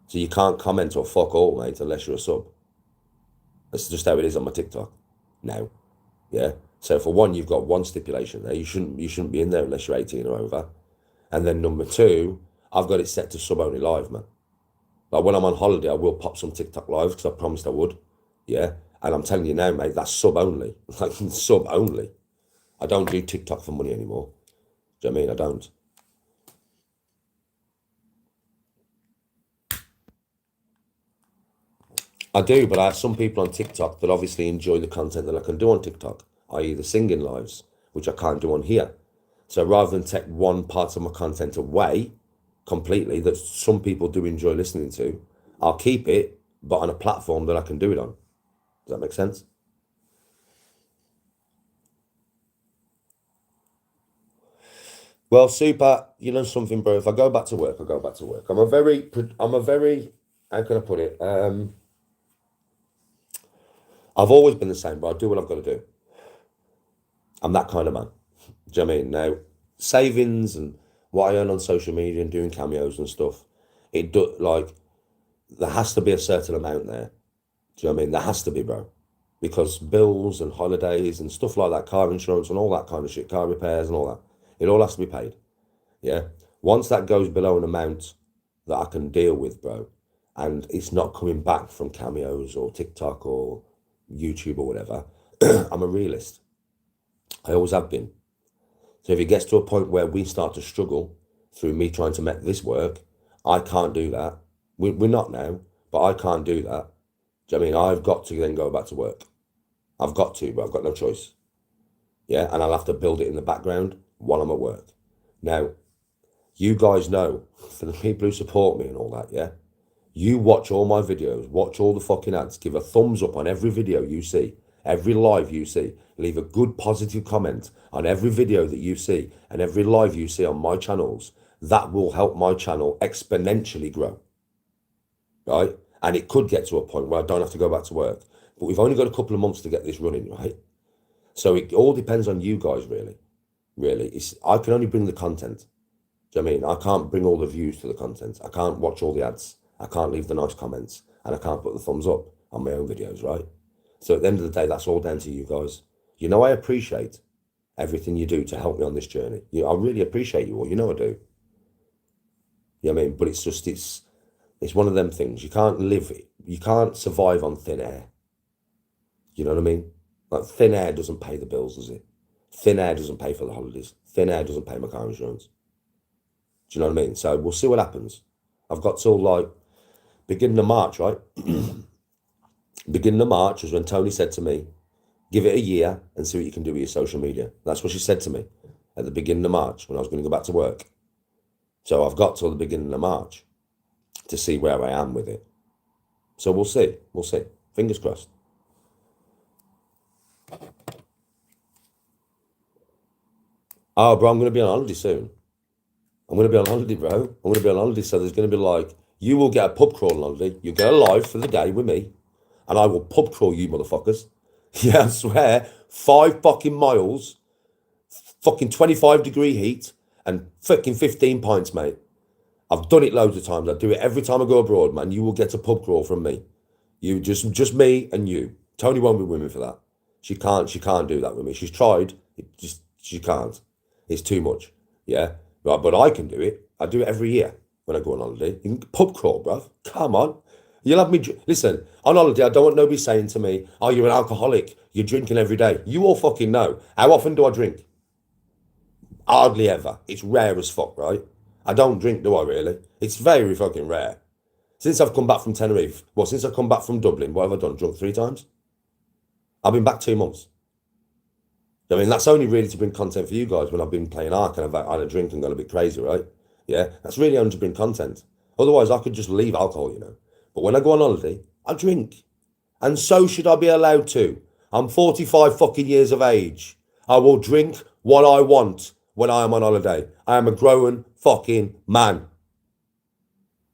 S1: So you can't comment or fuck all, mate, unless you're a sub. That's just how it is on my TikTok now. Yeah. So for one, you've got one stipulation there. You shouldn't be in there unless you're 18 or over. And then number two, I've got it set to sub only live, man. Like when I'm on holiday, I will pop some TikTok lives because I promised I would. Yeah. And I'm telling you now, mate, that's sub only. Like sub only. I don't do TikTok for money anymore. Do you know what I mean? I don't. I do, but I have some people on TikTok that obviously enjoy the content that I can do on TikTok, i.e. the singing lives, which I can't do on here. So rather than take one part of my content away completely that some people do enjoy listening to, I'll keep it, but on a platform that I can do it on. Does that make sense? Well, super, you know something, bro. If I go back to work, I go back to work. I'm a very, how can I put it? I've always been the same, but I do what I've got to do. I'm that kind of man. Do you know what I mean? Now, savings and what I earn on social media and doing cameos and stuff, it do like there has to be a certain amount there. Do you know what I mean? There has to be, bro. Because bills and holidays and stuff like that, car insurance and all that kind of shit, car repairs and all that, it all has to be paid. Yeah. Once that goes below an amount that I can deal with, bro, and it's not coming back from cameos or TikTok or YouTube or whatever, I'm a realist. I always have been. So if it gets to a point where we start to struggle through me trying to make this work, I can't do that. We're not now, but I can't do that. Do you know what I mean? I've got to then go back to work. I've got to, but I've got no choice. Yeah, and I'll have to build it in the background while I'm at work. Now, you guys know, for the people who support me and all that, yeah, you watch all my videos, watch all the fucking ads, give a thumbs up on every video you see, every live you see, leave a good positive comment on every video that you see and every live you see on my channels. That will help my channel exponentially grow, right? And it could get to a point where I don't have to go back to work. But we've only got a couple of months to get this running, right? So it all depends on you guys, really. Really. I can only bring the content. Do you know what I mean? I can't bring all the views to the content. I can't watch all the ads. I can't leave the nice comments. And I can't put the thumbs up on my own videos, right? So at the end of the day, that's all down to you guys. You know, I appreciate everything you do to help me on this journey. I really appreciate you all. You know I do. You know what I mean? But it's just, it's one of them things. You can't survive on thin air. You know what I mean? Like thin air doesn't pay the bills, does it? Thin air doesn't pay for the holidays. Thin air doesn't pay my car insurance. Do you know what I mean? So we'll see what happens. I've got till like beginning of March, right? Beginning of March was when Tony said to me, give it a year and see what you can do with your social media. That's what she said to me at the beginning of March when I was going to go back to work. So I've got till the beginning of March to see where I am with it. So we'll see. We'll see. Fingers crossed. Oh, bro, I'm going to be on holiday soon. I'm going to be on holiday, bro. I'm going to be on holiday. So there's going to be like, you will get a pub crawl on holiday. You get a live for the day with me. And I will pub crawl you motherfuckers. Yeah, I swear. 5 fucking miles. Fucking 25-degree heat. And fucking 15 pints, mate. I've done it loads of times. I do it every time I go abroad, man. You will get a pub crawl from me. You just me and you. Tony won't be with me for that. She can't do that with me. She's tried. She can't. It's too much. Yeah. But I can do it. I do it every year when I go on holiday. You can pub crawl, bruv. Come on. You'll have me. Listen, on holiday, I don't want nobody saying to me, oh, you're an alcoholic. You're drinking every day. You all fucking know. How often do I drink? Hardly ever. It's rare as fuck, right? I don't drink, do I really? It's very fucking rare. Since I've come back from Tenerife, since I've come back from Dublin, what have I done? Drunk 3 times? I've been back 2 months. I mean, that's only really to bring content for you guys when I've been playing Ark and I've had a drink and gone a bit crazy, right? Yeah, that's really only to bring content. Otherwise, I could just leave alcohol, you know. But when I go on holiday, I drink. And so should I be allowed to. I'm 45 fucking years of age. I will drink what I want when I am on holiday. I am a grown fucking man.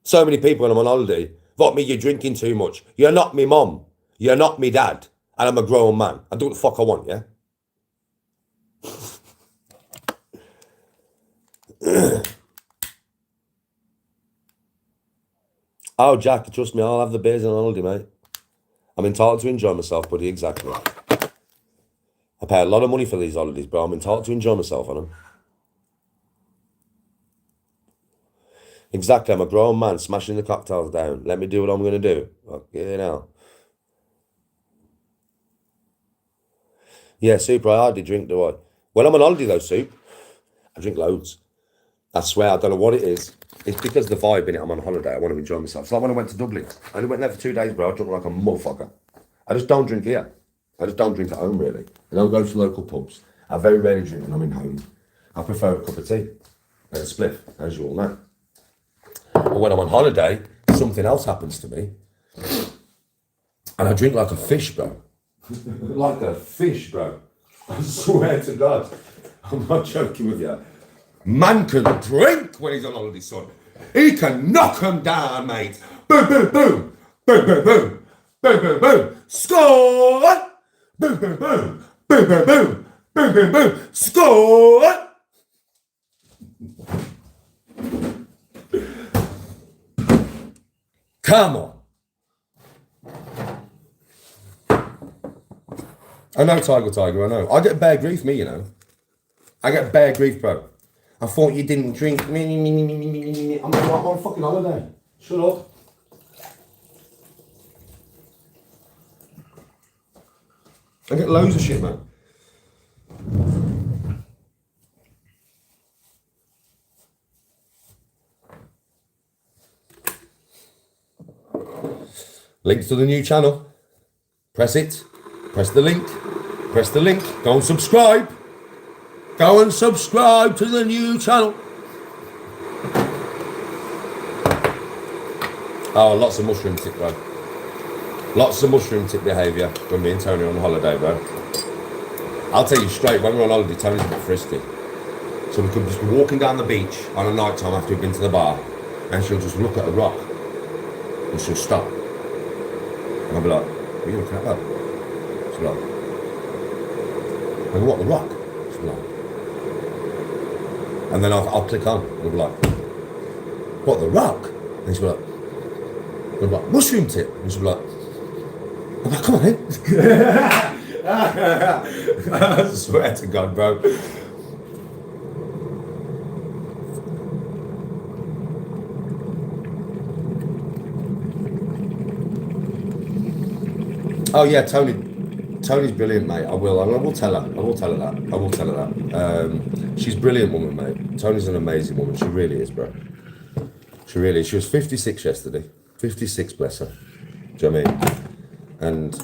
S1: So many people when I'm on holiday, what me, you're drinking too much. You're not me mum. You're not me dad. And I'm a grown man. I do what the fuck I want, yeah? Oh, Jack, trust me, I'll have the beers on holiday, mate. I'm entitled to enjoy myself, buddy, exactly. I pay a lot of money for these holidays, bro. I'm entitled to enjoy myself on them. Exactly, I'm a grown man smashing the cocktails down. Let me do what I'm going to do. Okay, now. Yeah, Super, I hardly drink, do I? When I'm on holiday, though, Soup, I drink loads. I swear, I don't know what it is. It's because the vibe in it. I'm on holiday. I want to enjoy myself. It's like when I went to Dublin. I only went there for 2 days, bro. I drunk like a motherfucker. I just don't drink here. I just don't drink at home, really. I don't go to local pubs. I very rarely drink when I'm in home. I prefer a cup of tea and a spliff, as you all know. But when I'm on holiday, something else happens to me. And I drink like a fish, bro. Like a fish, bro. I swear to God. I'm not joking with you. Man can drink when he's on holiday, son. He can knock 'em down, mate. Boom, boom, boom. Boom, boom, boom. Boom, boom, boom. Score! Boom, boom, boom. Boom, boom, boom. Boom, boom, boom. Score! Come on. I know, Tiger, I know. I get bad grief, me, you know. I get bad grief, bro. I thought you didn't drink. I'm on fucking holiday. Shut up. I get loads of shit, man. Link to the new channel. Press it. Press the link. Press the link. Go and subscribe. Go and subscribe to the new channel. Oh, lots of mushroom tip, bro. Lots of mushroom tip behaviour when me and Tony are on holiday, bro. I'll tell you straight, when we're on holiday, Tony's a bit frisky. So we could just be walking down the beach on a night time after we've been to the bar, and she'll just look at a rock, and she'll stop. And I'll be like, what are you looking at, that? She'll be like, I go, what, the rock? She'll be like, and then I'll click on, and I'll be like, what, the rock? And she'll be like, I'll be like, mushroom tip. And she'll be like, I'm like, come on in. I swear to God, bro. Oh yeah, Tony's brilliant, mate. I will tell her. I will tell her that. She's a brilliant woman, mate. Tony's an amazing woman. She really is, bro. She really is. She was 56 yesterday. 56, bless her. Do you know what I mean? And,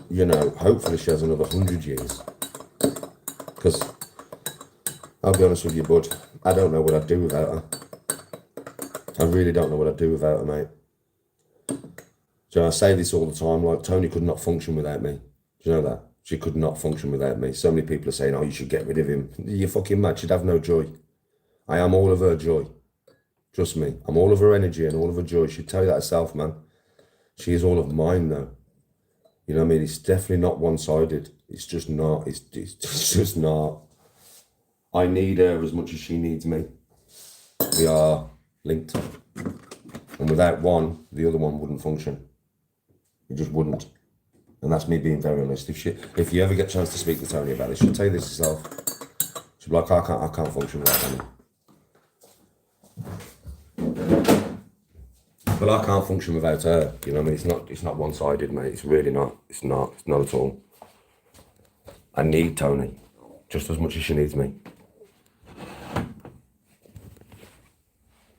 S1: you know, hopefully she has another 100 years. Because, I'll be honest with you, bud, I don't know what I'd do without her. I really don't know what I'd do without her, mate. So I say this all the time, like, Tony could not function without me. Do you know that? She could not function without me. So many people are saying, oh, you should get rid of him. You're fucking mad. She'd have no joy. I am all of her joy. Trust me. I'm all of her energy and all of her joy. She'd tell you that herself, man. She is all of mine, though. You know what I mean? It's definitely not one-sided. It's just not. It's just not. I need her as much as she needs me. We are linked. And without one, the other one wouldn't function. It just wouldn't. And that's me being very honest. If you ever get a chance to speak to Tony about it, she'll tell you this herself. She'll be like, I can't function without Tony. But I can't function without her. You know what I mean? It's not one-sided, mate. It's really not. It's not at all. I need Tony just as much as she needs me.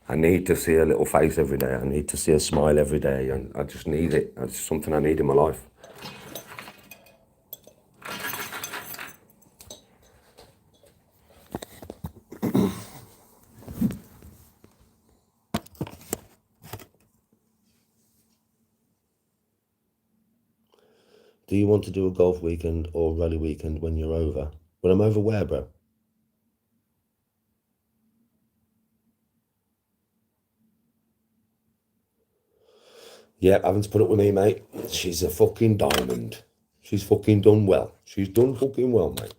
S1: I need to see her little face every day. I need to see her smile every day, and I just need it. It's something I need in my life. Do you want to do a golf weekend or rally weekend when you're over? When I'm over where, bro? Yeah, having to put up with me, mate. She's a fucking diamond. She's fucking done well. She's done fucking well, mate.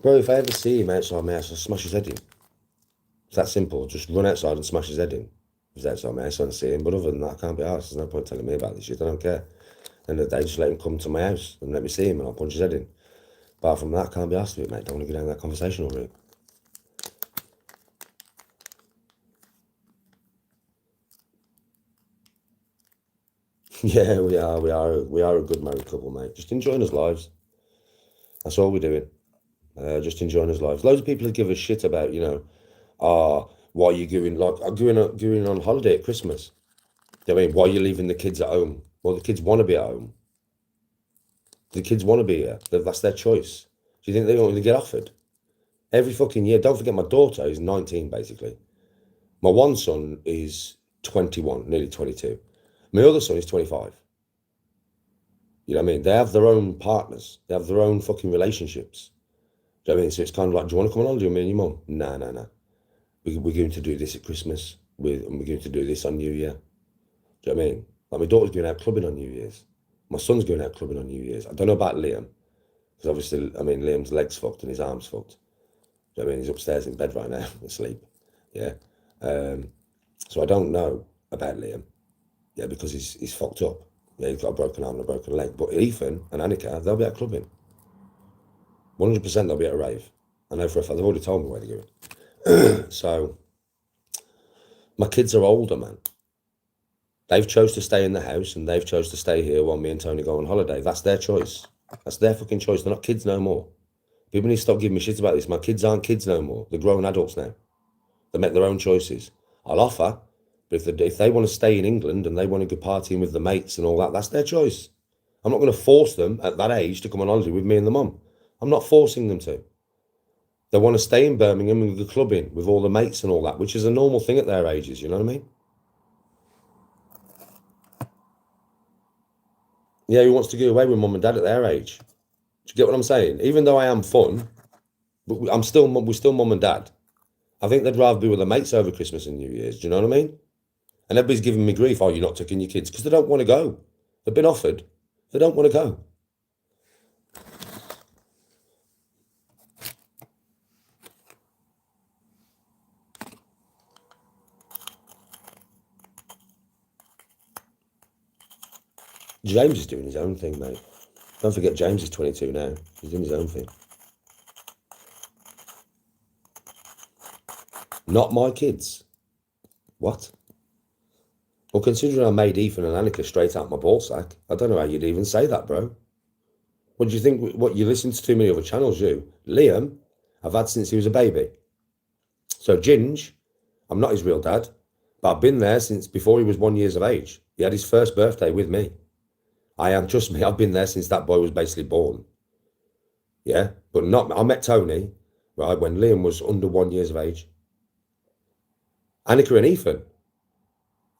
S1: Bro, if I ever see him outside my house, I'll smash his head in. It's that simple. Just run outside and smash his head in. If he's outside my house, I don't see him. But other than that, I can't be arsed. There's no point telling me about this shit. I don't care. End of the day, just let him come to my house and let me see him and I'll punch his head in. Apart from that, I can't be asked with it, mate. Don't want to go down that conversational route. Yeah, we are a good married couple, mate. Just enjoying his lives. That's all we're doing. Just enjoying his lives. Loads of people who give a shit about, why are you going on holiday at Christmas? Do you know what I mean? Why are you leaving the kids at home? Well, the kids want to be at home. The kids want to be here. That's their choice. Do you think they don't really get offered? Every fucking year. Don't forget my daughter is 19, basically. My one son is 21, nearly 22. My other son is 25. You know what I mean? They have their own partners. They have their own fucking relationships. Do you know what I mean? So it's kind of like, do you want to come on holiday with me and your mum? Nah. We're going to do this at Christmas. We're going to do this on New Year. Do you know what I mean? Like my daughter's going out clubbing on New Year's. My son's going out clubbing on New Year's. I don't know about Liam. Because obviously, I mean, Liam's leg's fucked and his arm's fucked. Do you know what I mean? He's upstairs in bed right now, asleep. Yeah. So I don't know about Liam. Yeah, because he's fucked up. Yeah, he's got a broken arm and a broken leg. But Ethan and Annika, they'll be out clubbing. 100% they'll be at a rave. I know for a fact, they've already told me where they're going. So, my kids are older, man. They've chose to stay in the house and they've chose to stay here while me and Tony go on holiday. That's their choice. That's their fucking choice. They're not kids no more. People need to stop giving me shit about this. My kids aren't kids no more. They're grown adults now. They make their own choices. I'll offer, but if they want to stay in England and they want to go partying with the mates and all that, that's their choice. I'm not going to force them at that age to come on holiday with me and the mum. I'm not forcing them to. They want to stay in Birmingham and go clubbing with all the mates and all that, which is a normal thing at their ages, you know what I mean? Yeah, who wants to go away with mum and dad at their age? Do you get what I'm saying? Even though I am fun, but we're still mum and dad. I think they'd rather be with their mates over Christmas and New Year's. Do you know what I mean? And everybody's giving me grief. Oh, you're not taking your kids because they don't want to go. They've been offered. They don't want to go. James is doing his own thing, mate. Don't forget, James is 22 now. He's doing his own thing. Not my kids. What? Well, considering I made Ethan and Annika straight out my ballsack, I don't know how you'd even say that, bro. What do you think? What, you listen to too many other channels, you? Liam, I've had since he was a baby. So Ginge, I'm not his real dad, but I've been there since before he was 1 year of age. He had his first birthday with me. Trust me, I've been there since that boy was basically born. Yeah, but not, I met Tony, right, when Liam was under 1 year of age. Annika and Ethan,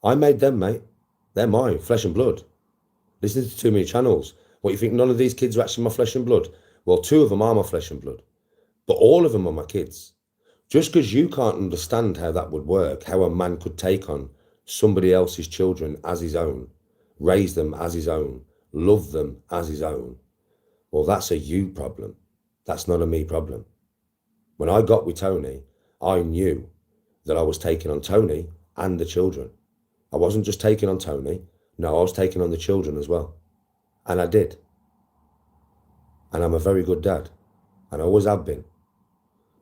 S1: I made them, mate. They're mine, flesh and blood. Listen to too many channels. What, you think none of these kids are actually my flesh and blood? Well, 2 of them are my flesh and blood, but all of them are my kids. Just because you can't understand how that would work, how a man could take on somebody else's children as his own, raise them as his own, love them as his own, well, that's a you problem. That's not a me problem. When I got with Tony, I knew that I was taking on Tony and the children. I wasn't just taking on Tony. No, I was taking on the children as well. And I did. And I'm a very good dad. And I always have been.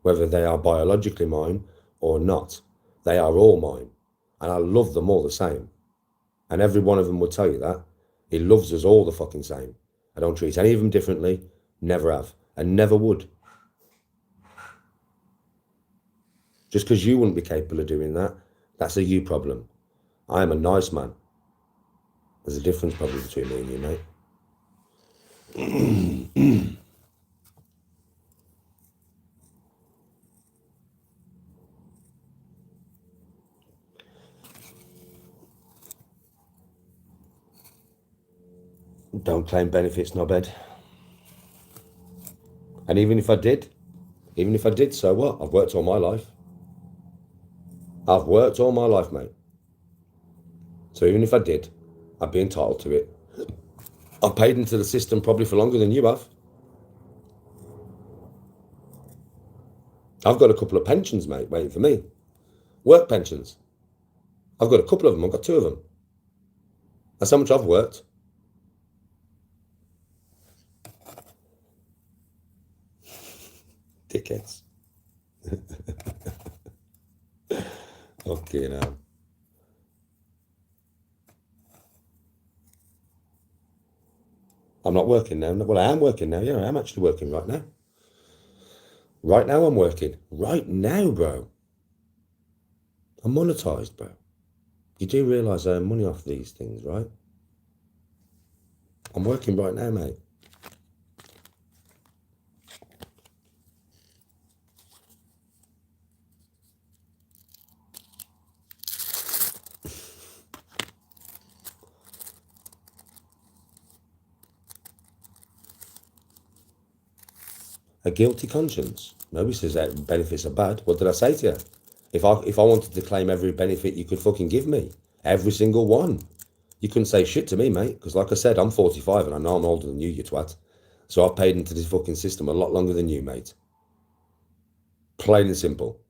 S1: Whether they are biologically mine or not, they are all mine. And I love them all the same. And every one of them will tell you that. He loves us all the fucking same. I don't treat any of them differently. Never have. And never would. Just because you wouldn't be capable of doing that, that's a you problem. I am a nice man. There's a difference probably between me and you, mate. Don't claim benefits, knobhead. And even if I did, so what? I've worked all my life. I've worked all my life, mate. So even if I did, I'd be entitled to it. I've paid into the system probably for longer than you have. I've got a couple of pensions, mate, waiting for me. Work pensions. I've got a couple of them. I've got 2 of them. That's how much I've worked. Dickheads. Okay, now. I'm not working now. Well, I am working now. Yeah, I am actually working right now. Right now I'm working. Right now, bro. I'm monetized, bro. You do realise I earn money off these things, right? I'm working right now, mate. A guilty conscience. Nobody says that benefits are bad. What did I say to you? If I wanted to claim every benefit you could fucking give me, every single one, you couldn't say shit to me, mate. Because like I said, I'm 45 and I know I'm older than you twat. So I've paid into this fucking system a lot longer than you, mate. Plain and simple.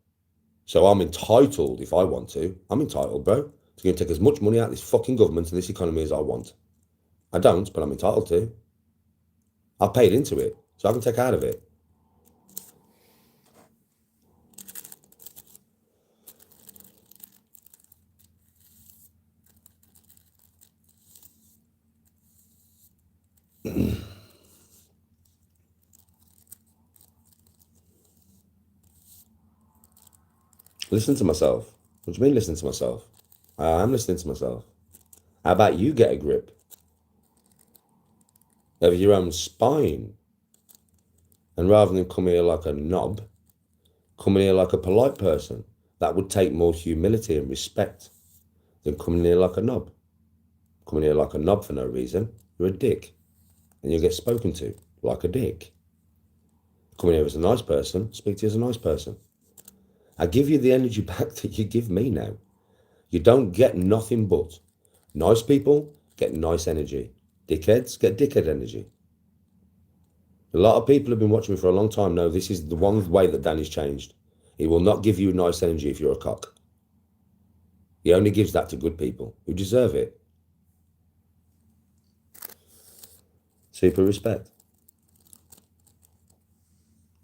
S1: So I'm entitled, if I want to, I'm entitled, bro, to go and take as much money out of this fucking government and this economy as I want. I don't, but I'm entitled to. I've paid into it, so I can take out of it. Listen to myself. What do you mean listen to myself? I am listening to myself. How about you get a grip of your own spine? And rather than come here like a knob, come here like a polite person. That would take more humility and respect than coming here like a knob. Coming here like a knob for no reason, you're a dick. And you'll get spoken to like a dick. Coming here as a nice person, speak to you as a nice person. I give you the energy back that you give me now. You don't get nothing but nice people get nice energy. Dickheads get dickhead energy. A lot of people have been watching me for a long time know this is the one way that Danny's changed. He will not give you nice energy if you're a cock. He only gives that to good people who deserve it. Super respect.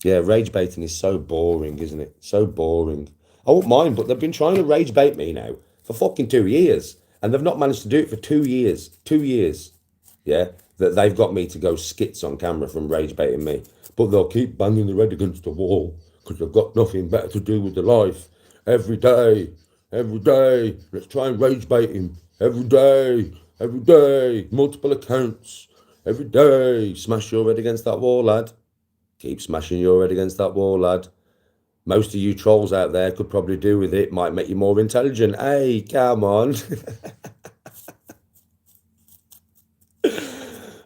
S1: Yeah, rage baiting is so boring, isn't it? So boring. I won't mind, but they've been trying to rage bait me now for fucking 2 years. And they've not managed to do it for 2 years. 2 years. Yeah, that they've got me to go skits on camera from rage baiting me. But they'll keep banging their head against the wall because they've got nothing better to do with their life. Every day, let's try and rage bait him. Every day, multiple accounts. Every day, smash your head against that wall, lad. Keep smashing your head against that wall, lad. Most of you trolls out there could probably do with it. Might make you more intelligent. Hey, come on.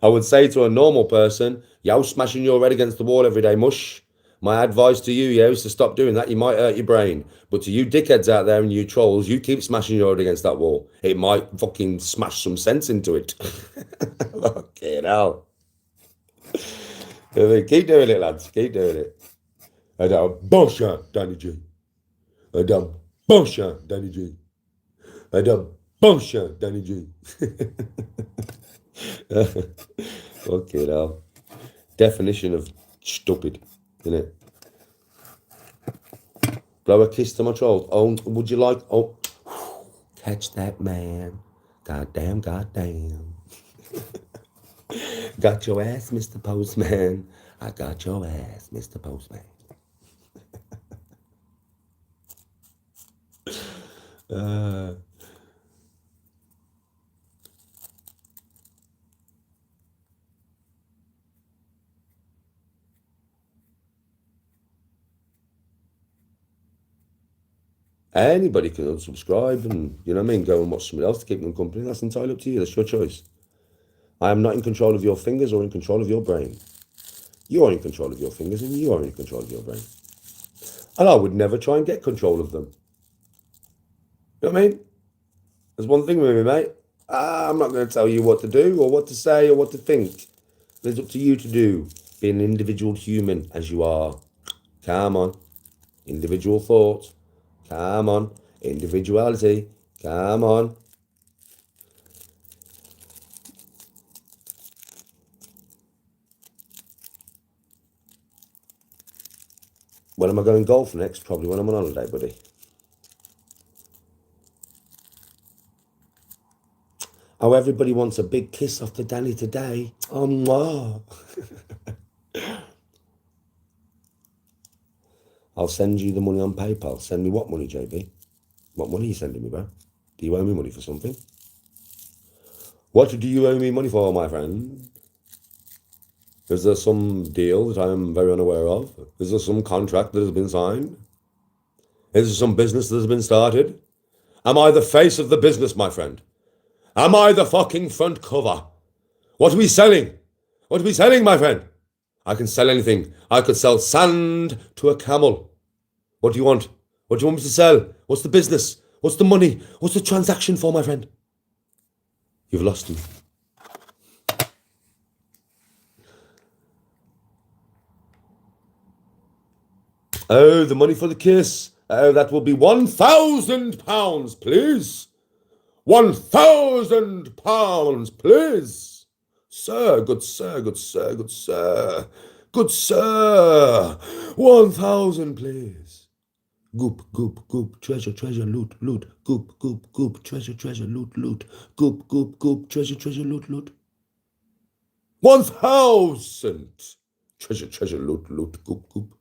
S1: I would say to a normal person, yo, smashing your head against the wall every day, mush. My advice to you, yo, is to stop doing that. You might hurt your brain. But to you dickheads out there and you trolls, you keep smashing your head against that wall. It might fucking smash some sense into it. Fucking hell. Keep doing it, lads. Keep doing it. I don't bullshit, Danny G. I don't bullshit, Danny G. I don't bullshit, Danny G. Fucking hell. Definition of stupid, isn't it? Blow a kiss to my troll. Oh, would you like? Oh, catch that man. Goddamn, goddamn. Got your ass, Mr. Postman. I got your ass, Mr. Postman. Anybody can unsubscribe and, you know what I mean, go and watch somebody else to keep them company. That's entirely up to you. That's your choice. I am not in control of your fingers or in control of your brain. You are in control of your fingers and you are in control of your brain. And I would never try and get control of them. You know what I mean? There's one thing with me, mate. I'm not going to tell you what to do or what to say or what to think. It's up to you to do. Be an individual human as you are. Come on. Individual thought. Come on. Individuality. Come on. When am I going golf next? Probably when I'm on holiday, buddy. Oh, everybody wants a big kiss off the Danny today. Oh, mwah. I'll send you the money on PayPal. Send me what money, JB? What money are you sending me, bro? Do you owe me money for something? What do you owe me money for, my friend? Is there some deal that I am very unaware of? Is there some contract that has been signed? Is there some business that has been started? Am I the face of the business, my friend? Am I the fucking front cover? What are we selling? What are we selling, my friend? I can sell anything. I could sell sand to a camel. What do you want? What do you want me to sell? What's the business? What's the money? What's the transaction for, my friend? You've lost me. Oh, the money for the kiss. Oh, that will be £1,000, please. £1,000, please. Sir, good sir, good sir, good sir. Good sir. 1,000, please. Goop, goop, goop, treasure, treasure, loot, loot. Goop, goop, goop, treasure, treasure, loot, loot. Goop, goop, goop, treasure, treasure, loot, loot. 1,000. Treasure, treasure, loot, loot, goop, goop.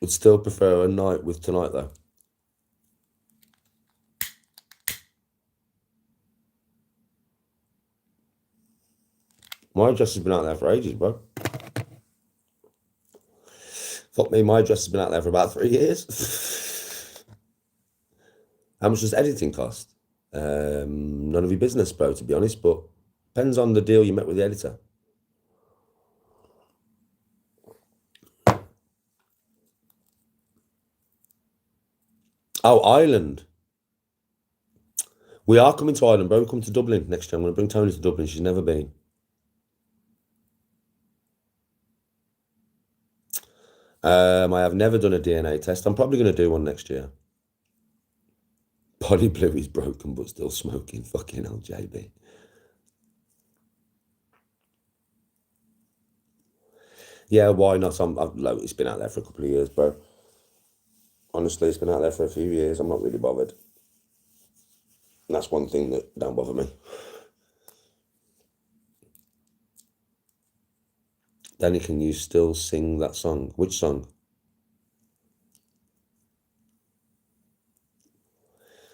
S1: Would still prefer a night with tonight, though. My address has been out there for ages, bro. Fuck me, my address has been out there for about 3 years. How much does editing cost? None of your business, bro, to be honest, but depends on the deal you met with the editor. Oh, Ireland. We are coming to Ireland, bro. We're coming to Dublin next year. I'm going to bring Tony to Dublin. She's never been. I have never done a DNA test. I'm probably going to do one next year. Body blue is broken, but still smoking. Fucking hell, JB. Yeah, why not? It's been out there for a couple of years, bro. Honestly, it's been out there for a few years. I'm not really bothered. And that's one thing that don't bother me. Danny, can you still sing that song? Which song?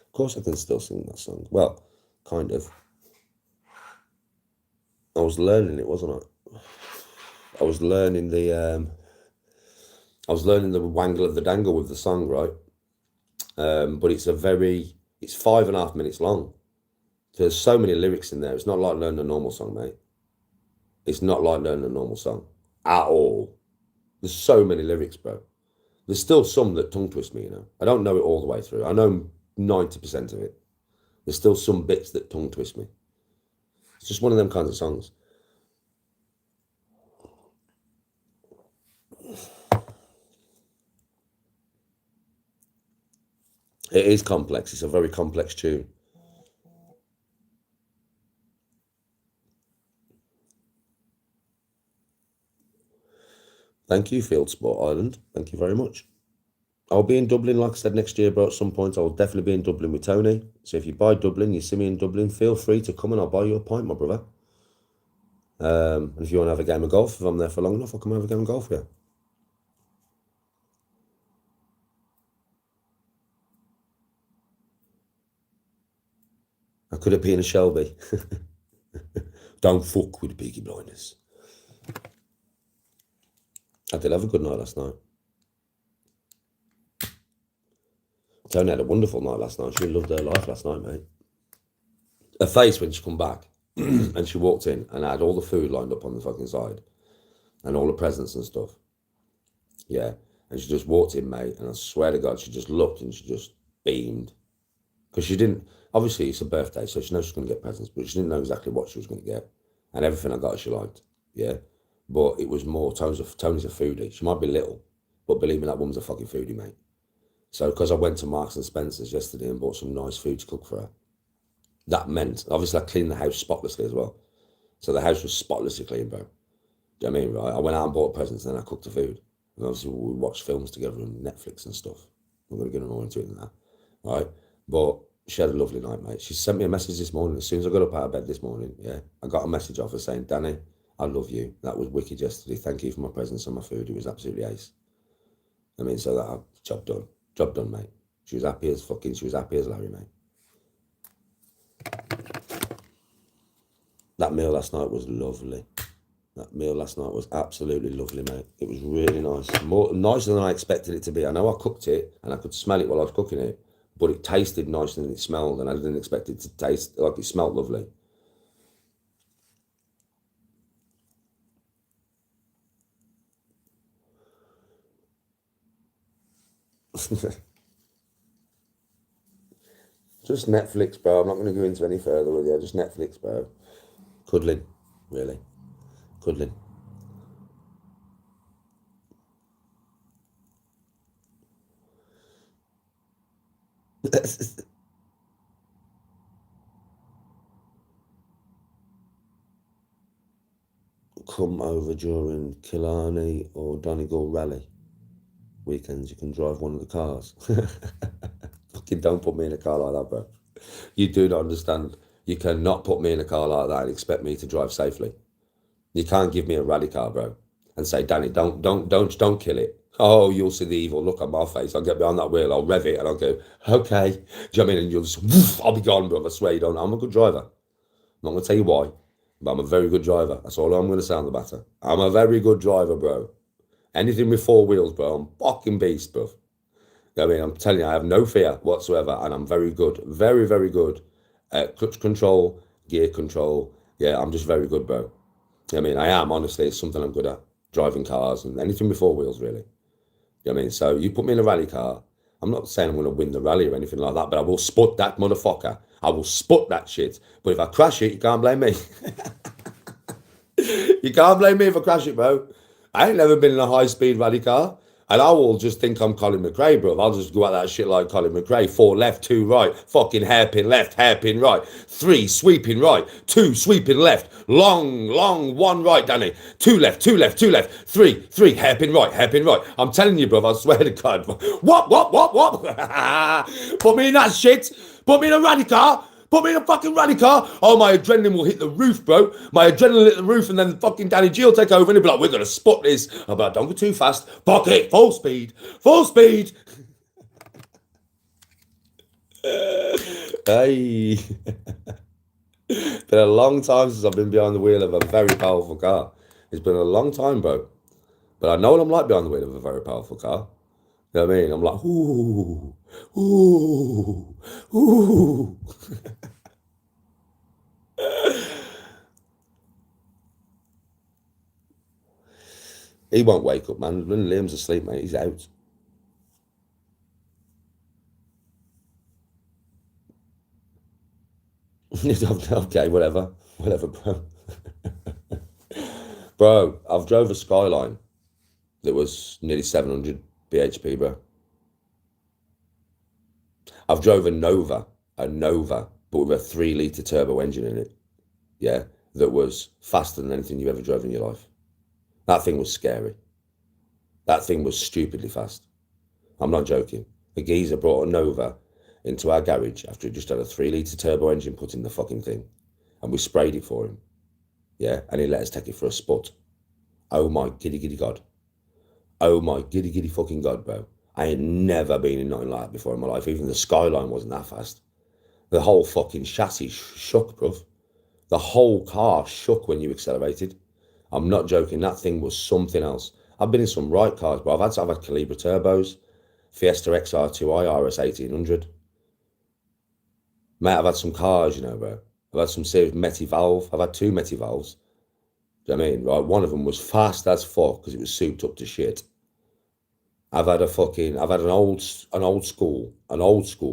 S1: Of course I can still sing that song. Well, kind of. I was learning it, wasn't I? I was learning the wangle of the dangle with the song, right? But it's 5.5 minutes long. There's so many lyrics in there. It's not like learning a normal song, mate. It's not like learning a normal song at all. There's so many lyrics, bro. There's still some that tongue twist me, you know. I don't know it all the way through. I know 90% of it. There's still some bits that tongue twist me. It's just one of them kinds of songs. It is complex. It's a very complex tune. Thank you, Field Sport Ireland. Thank you very much. I'll be in Dublin, like I said, next year, bro, at some point. I'll definitely be in Dublin with Tony. So if you buy Dublin, you see me in Dublin, feel free to come and I'll buy you a pint, my brother. And if you want to have a game of golf, if I'm there for long enough, I'll come have a game of golf with you. I could have been a Shelby. Don't fuck with the Peaky Blinders. I did have a good night last night. Tony had a wonderful night last night. She loved her life last night, mate. Her face when she come back and she walked in and had all the food lined up on the fucking side and all the presents and stuff. Yeah. And she just walked in, mate, and I swear to God, she just looked and she just beamed. Because she didn't, obviously it's her birthday, so she knows she's going to get presents, but she didn't know exactly what she was going to get. And everything I got she liked, yeah. But it was more, Tony's a foodie. She might be little, but believe me, that woman's a fucking foodie, mate. So because I went to Marks and Spencer's yesterday and bought some nice food to cook for her, that meant, obviously I cleaned the house spotlessly as well. So the house was spotlessly clean, bro. Do you know what I mean, right? I went out and bought presents, and then I cooked the food. And obviously we watched films together on Netflix and stuff. I'm going to get more into it than that, right? But she had a lovely night, mate. She sent me a message this morning. As soon as I got up out of bed this morning, yeah, I got a message off her saying, Danny, I love you. That was wicked yesterday. Thank you for my presents and my food. It was absolutely ace. I mean, so that job done. Job done, mate. She was happy as Larry, mate. That meal last night was lovely. That meal last night was absolutely lovely, mate. It was really nice. Nicer than I expected it to be. I know I cooked it and I could smell it while I was cooking it, but it tasted nicer than it smelled, and I didn't expect it to taste like it smelled lovely. Just Netflix, bro. I'm not going to go into any further with you. Just Netflix, bro. Cuddling, really. Cuddling. Come over during Killarney or Donegal Rally weekends. You can drive one of the cars. Fucking don't put me in a car like that, bro. You do not understand. You cannot put me in a car like that and expect me to drive safely. You can't give me a rally car, bro, and say, Danny, don't kill it. Oh, you'll see the evil look on my face. I'll get behind that wheel, I'll rev it, and I'll go, okay. Do you know what I mean? And you'll just, woof, I'll be gone, bro. I swear you don't. I'm a good driver. I'm not going to tell you why, but I'm a very good driver. That's all I'm going to say on the matter. I'm a very good driver, bro. Anything with 4 wheels, bro, I'm fucking beast, bro. I mean, I'm telling you, I have no fear whatsoever, and I'm very good, very, very good at clutch control, gear control. Yeah, I'm just very good, bro. I mean, I am, honestly. It's something I'm good at. Driving cars and anything with 4 wheels, really. You know what I mean? So you put me in a rally car. I'm not saying I'm going to win the rally or anything like that, but I will spot that motherfucker. I will spot that shit. But if I crash it, you can't blame me. You can't blame me if I crash it, bro. I ain't never been in a high-speed rally car. And I will just think I'm Colin McRae, bro. I'll just go at that shit like Colin McRae. 4 left, 2 right. Fucking hairpin left, hairpin right. 3 sweeping right. 2 sweeping left. Long, 1 right, Danny. 2 left, 2 left, 2 left. 3, hairpin right, hairpin right. I'm telling you, bro, I swear to God. What? Put me in that shit. Put me in a rally car. Put me in a fucking rally car. Oh, my adrenaline will hit the roof, bro. My adrenaline hit the roof, and then fucking Danny G will take over and he'll be like, we're going to spot this. I'll be like, don't go too fast. Pocket, full speed. Full speed. Hey. Been a long time since I've been behind the wheel of a very powerful car. It's been a long time, bro. But I know what I'm like behind the wheel of a very powerful car. You know what I mean? I'm like, ooh, ooh, ooh. He won't wake up, man. When Liam's asleep, mate, he's out. Okay, whatever, bro. Bro, I've drove a Skyline that was nearly 700 bhp, bro. I've drove a Nova, but with a 3-litre turbo engine in it. Yeah, that was faster than anything you've ever drove in your life. That thing was scary. That thing was stupidly fast. I'm not joking. The geezer brought a Nova into our garage after he just had a 3-litre turbo engine put in the fucking thing. And we sprayed it for him. Yeah, and he let us take it for a spot. Oh my giddy God. Oh my giddy fucking God, bro. I ain't never been in nothing like that before in my life. Even the Skyline wasn't that fast. The whole fucking chassis shook, bro. The whole car shook when you accelerated. I'm not joking. That thing was something else. I've been in some right cars, bro. I've had Calibra turbos, Fiesta XR2i, RS 1800. Mate, I've had some cars, you know, bro. I've had some serious Meti valve. I've had 2 Meti valves. Do you know what I mean? Right, one of them was fast as fuck because it was souped up to shit. I've had an old school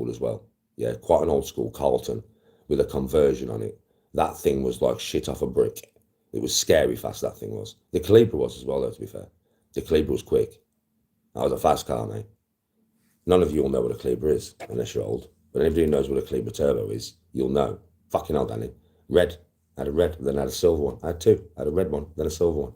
S1: as well. Yeah, quite an old school Carlton with a conversion on it. That thing was like shit off a brick. It was scary fast, that thing was. The Calibra was as well, though, to be fair. The Calibra was quick. That was a fast car, mate. None of you will know what a Calibra is, unless you're old. But anybody who knows what a Calibra Turbo is, you'll know. Fucking hell, Danny. Red. I had a red, then I had a silver one. I had two. I had a red one, then a silver one.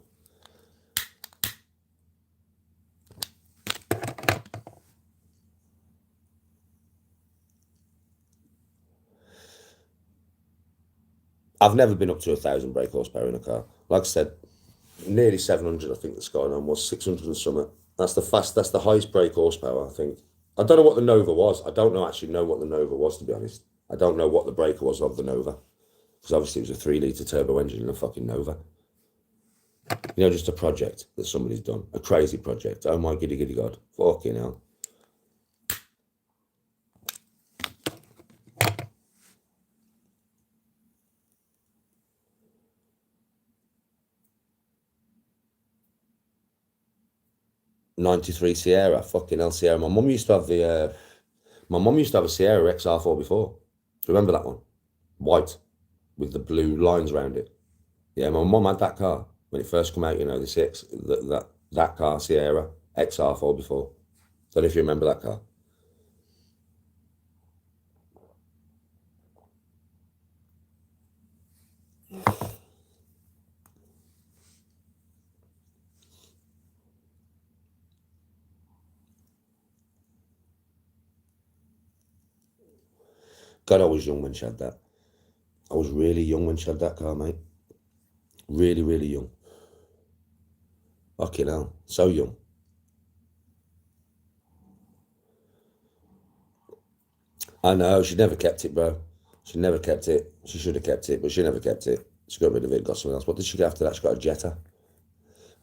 S1: I've never been up to 1,000 brake horsepower in a car. Like I said, nearly 700, I think the Skyline was, 600 and something. That's the highest brake horsepower, I think. I don't know what the Nova was. I don't actually know what the Nova was, to be honest. I don't know what the breaker was of the Nova. Because obviously it was a 3-litre turbo engine in a fucking Nova. You know, just a project that somebody's done. A crazy project. Oh my giddy giddy god. Fucking hell. '93 Sierra. Fucking hell, Sierra. My mum used to have a Sierra XR4 before. Do you remember that one? White. With the blue lines around it. Yeah, my mum had that car when it first came out, you know, that car, Sierra, XR4 before. Don't know if you remember that car. God, I was young when she had that. I was really young when she had that car, mate. Really, really young. Fucking hell, so young. I know, she never kept it, bro. She never kept it. She should have kept it, but she never kept it. She got rid of it, got something else. What did she get after that? She got a Jetta.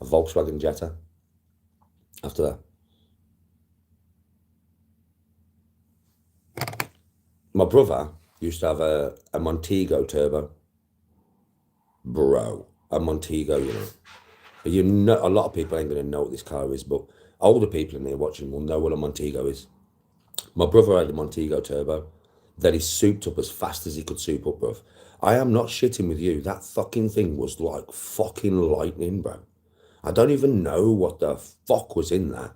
S1: A Volkswagen Jetta. After that. My brother used to have a Montego turbo. Bro, a Montego, you know. But you know, a lot of people ain't going to know what this car is, but older people in there watching will know what a Montego is. My brother had a Montego turbo that he souped up as fast as he could soup up, bruv. I am not shitting with you. That fucking thing was like fucking lightning, bro. I don't even know what the fuck was in that.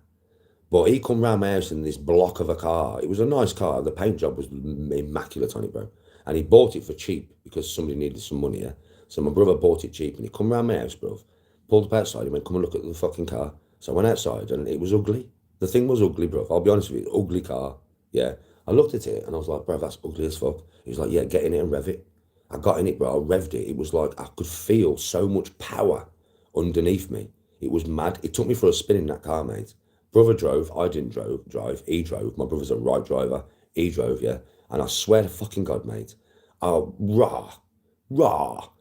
S1: But he come round my house in this block of a car. It was a nice car. The paint job was immaculate on it, bro. And he bought it for cheap because somebody needed some money, yeah? So my brother bought it cheap and he come round my house, bro. Pulled up outside. He went, come and look at the fucking car. So I went outside and it was ugly. The thing was ugly, bro. I'll be honest with you. Ugly car. Yeah. I looked at it and I was like, bro, that's ugly as fuck. He was like, yeah, get in it and rev it. I got in it, bro. I revved it. It was like I could feel so much power underneath me. It was mad. It took me for a spin in that car, mate. Brother drove. I didn't drive. He drove. My brother's a right driver. He drove, yeah. And I swear to fucking God, mate. Oh, rah.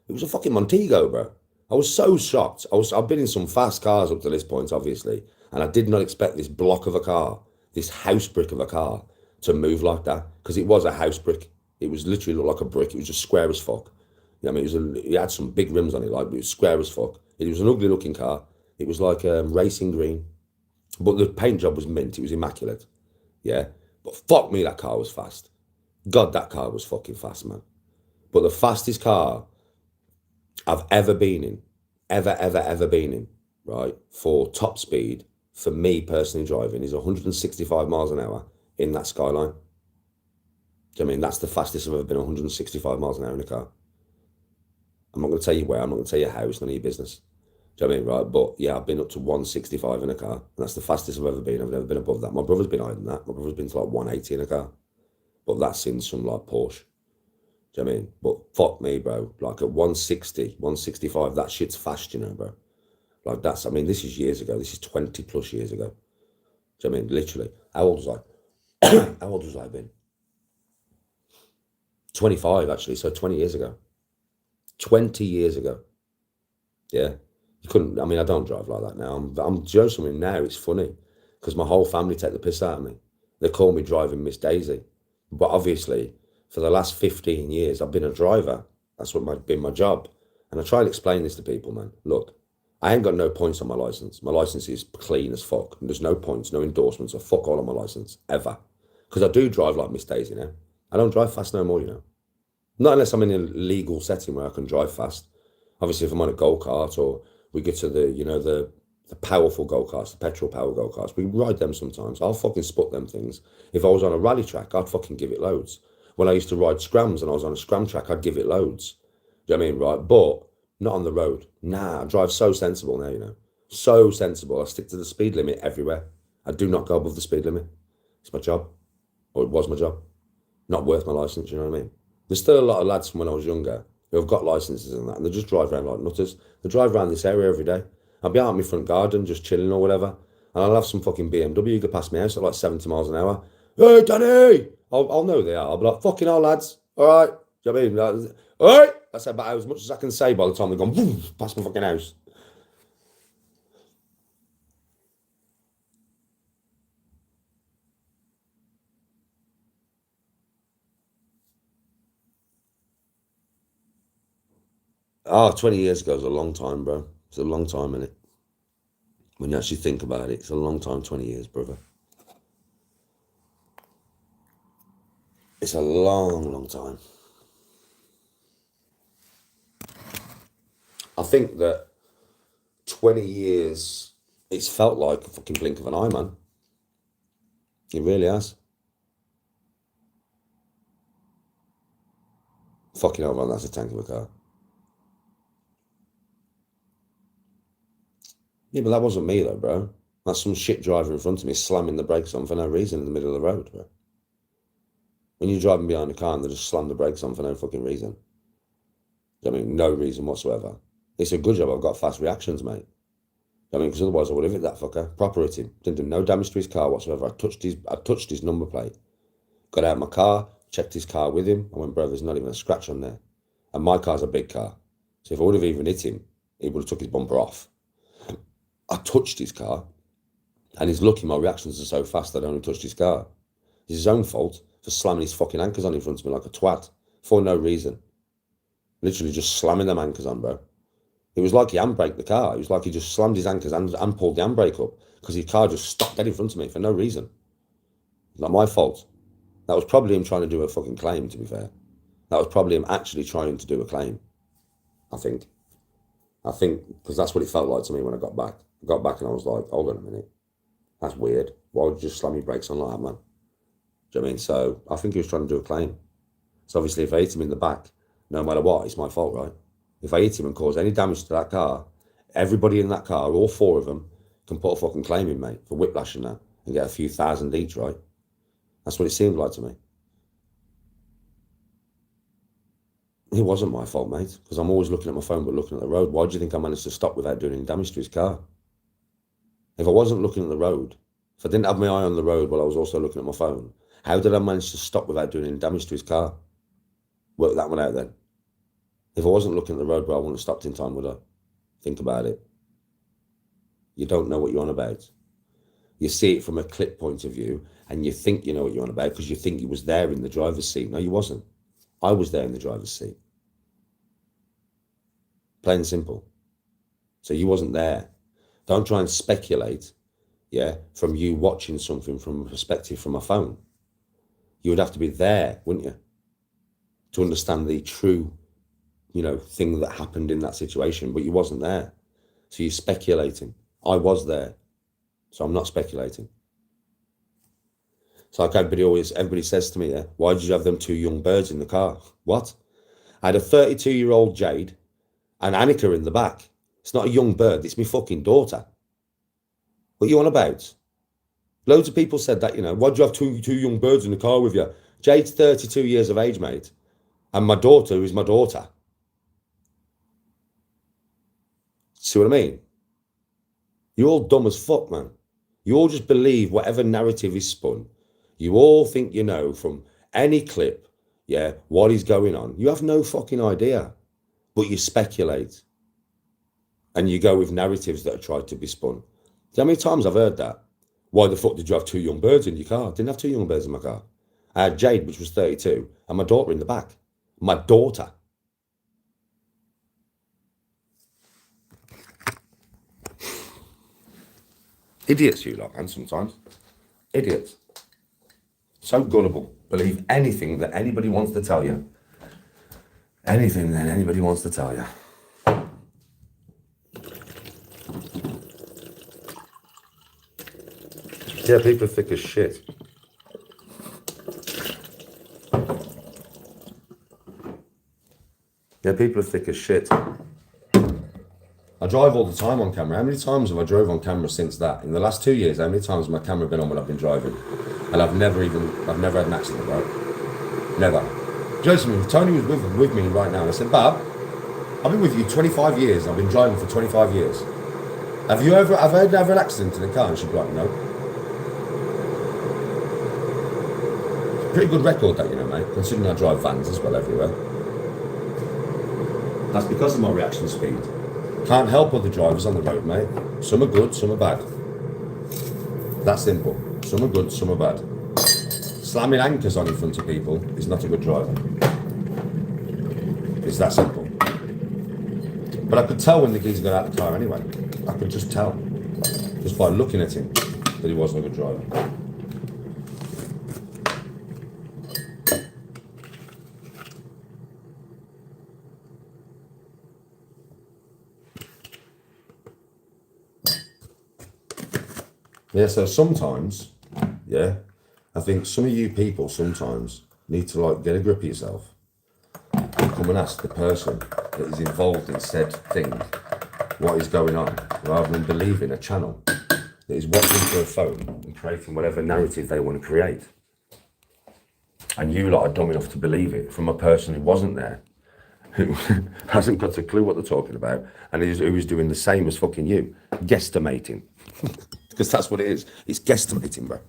S1: It was a fucking Montego, bro. I was so shocked. I've been in some fast cars up to this point, obviously, and I did not expect this block of a car, this house brick of a car, to move like that, because it was a house brick. It was literally looked like a brick. It was just square as fuck. You know, I mean, it had some big rims on it, like it was square as fuck. It was an ugly looking car. It was like racing green, but the paint job was mint. It was immaculate. Yeah, but fuck me, that car was fast. God, that car was fucking fast, man. But the fastest car I've ever been in, ever been in, right, for top speed, for me personally driving, is 165 miles an hour in that Skyline. Do you know what I mean? That's the fastest I've ever been, 165 miles an hour in a car. I'm not going to tell you where, I'm not going to tell you how, it's none of your business. Do you know what I mean? Right, but yeah, I've been up to 165 in a car, and that's the fastest I've ever been. I've never been above that. My brother's been higher than that. My brother's been to like 180 in a car, but that's in some like Porsche. Do you know what I mean? But fuck me, bro. Like at 160, 165, that shit's fast, you know, bro. Like that's, I mean, this is years ago. This is 20 plus years ago. Do you know what I mean? Literally. How old was I? How old was I been? 25, actually. So 20 years ago. 20 years ago. Yeah. You couldn't, I mean, I don't drive like that now. I'm doing something now. It's funny because my whole family take the piss out of me. They call me driving Miss Daisy. But obviously, for the last 15 years, I've been a driver. That's what been my job. And I try and explain this to people, man. Look, I ain't got no points on my license. My license is clean as fuck. And there's no points, no endorsements, or fuck all on my license, ever. Because I do drive like Miss Daisy now. I don't drive fast no more, you know. Not unless I'm in a legal setting where I can drive fast. Obviously, if I'm on a go-kart or we get to the powerful go-karts, the petrol power go-karts, we ride them sometimes. I'll fucking spot them things. If I was on a rally track, I'd fucking give it loads. When I used to ride scrams and I was on a scram track, I'd give it loads. Do Do you know what I mean? Right? But not on the road. Nah, I drive so sensible now, you know. So sensible. I stick to the speed limit everywhere. I do not go above the speed limit. It's my job. Or it was my job. Not worth my license, you know what I mean? There's still a lot of lads from when I was younger who have got licenses and that, and they just drive around like nutters. They drive around this area every day. I'll be out in my front garden just chilling or whatever, and I'll have some fucking BMW go past my house at like 70 miles an hour. Hey, Danny! I'll know they are. I'll be like, fucking hell, lads. All right. Do you know what I mean? Like, all right. That's about as much as I can say by the time they've gone boom, past my fucking house. Oh, 20 years ago is a long time, bro. It's a long time, innit? When you actually think about it, it's a long time, 20 years, brother. It's a long, long time. I think that 20 years, it's felt like a fucking blink of an eye, man. It really has. Fucking hell, man, that's a tank of a car. Yeah, but that wasn't me, though, bro. That's some shit driver in front of me slamming the brakes on for no reason in the middle of the road, bro. When you're driving behind a car and they just slam the brakes on for no fucking reason. I mean, no reason whatsoever. It's a good job I've got fast reactions, mate. I mean, because otherwise I would have hit that fucker. Proper hit him. Didn't do no damage to his car whatsoever. I touched his number plate. Got out of my car, checked his car with him. I went, bro, there's not even a scratch on there. And my car's a big car. So if I would have even hit him, he would have took his bumper off. I touched his car. And he's lucky my reactions are so fast that I only touched his car. It's his own fault for slamming his fucking anchors on in front of me like a twat. For no reason. Literally just slamming them anchors on, bro. It was like he handbraked the car. It was like he just slammed his anchors and pulled the handbrake up because his car just stopped dead in front of me for no reason. Not my fault. That was probably him trying to do a fucking claim, to be fair. That was probably him actually trying to do a claim. I think, because that's what it felt like to me when I got back. I got back and I was like, hold on a minute. That's weird. Why would you just slam your brakes on like that, man? Do you know what I mean? So I think he was trying to do a claim. So obviously if I hit him in the back, no matter what, it's my fault, right? If I hit him and cause any damage to that car, everybody in that car, all four of them, can put a fucking claim in, mate, for whiplash and that, and get a few thousand each, right? That's what it seemed like to me. It wasn't my fault, mate, because I'm always looking at my phone but looking at the road. Why do you think I managed to stop without doing any damage to his car? If I wasn't looking at the road, if I didn't have my eye on the road while I was also looking at my phone, how did I manage to stop without doing any damage to his car? Work that one out then. If I wasn't looking at the road, bro, I wouldn't have stopped in time, would I? Think about it. You don't know what you're on about. You see it from a clip point of view, and you think you know what you're on about because you think you was there in the driver's seat. No, you wasn't. I was there in the driver's seat. Plain and simple. So you wasn't there. Don't try and speculate, yeah, from you watching something from a perspective from a phone. You would have to be there, wouldn't you, to understand the true, thing that happened in that situation, but you wasn't there. So you're speculating. I was there, so I'm not speculating. It's like everybody says to me, yeah, why did you have them two young birds in the car? What? I had a 32-year-old Jade and Annika in the back. It's not a young bird, it's my fucking daughter. What are you on about? Loads of people said that, why'd you have two young birds in the car with you? Jade's 32 years of age, mate. And my daughter is my daughter. See what I mean? You're all dumb as fuck, man. You all just believe whatever narrative is spun. You all think you know from any clip, yeah, what is going on. You have no fucking idea, but you speculate. And you go with narratives that are tried to be spun. Do you know how many times I've heard that? Why the fuck did you have two young birds in your car? I didn't have two young birds in my car. I had Jade, which was 32, and my daughter in the back. My daughter. Idiots, you lot, man, sometimes. Idiots. So gullible. Believe anything that anybody wants to tell you. Anything that anybody wants to tell you. Yeah, people are thick as shit. Yeah, people are thick as shit. I drive all the time on camera. How many times have I drove on camera since that? In the last 2 years, how many times has my camera been on when I've been driving? And I've never had an accident, right? Never. Jason, if Tony was with me right now, and I said, Bab, I've been with you 25 years. I've been driving for 25 years. Have you ever had an accident in a car? And she'd be like, no. It's a pretty good record that, you know, mate, considering I drive vans as well everywhere. That's because of my reaction speed. Can't help other drivers on the road, mate. Some are good, some are bad. That's simple. Some are good, some are bad. Slamming anchors on in front of people is not a good driver. It's that simple. But I could tell when the geezer got out of the car anyway. I could just tell. Just by looking at him that he wasn't a good driver. Yeah, so sometimes, yeah, I think some of you people sometimes need to like get a grip of yourself and come and ask the person that is involved in said thing what is going on, rather than believing a channel that is watching through a phone and creating whatever narrative they want to create. And you lot are dumb enough to believe it from a person who wasn't there, who hasn't got a clue what they're talking about, and who is doing the same as fucking you, guesstimating. Because that's what it is. It's guesstimating, bro.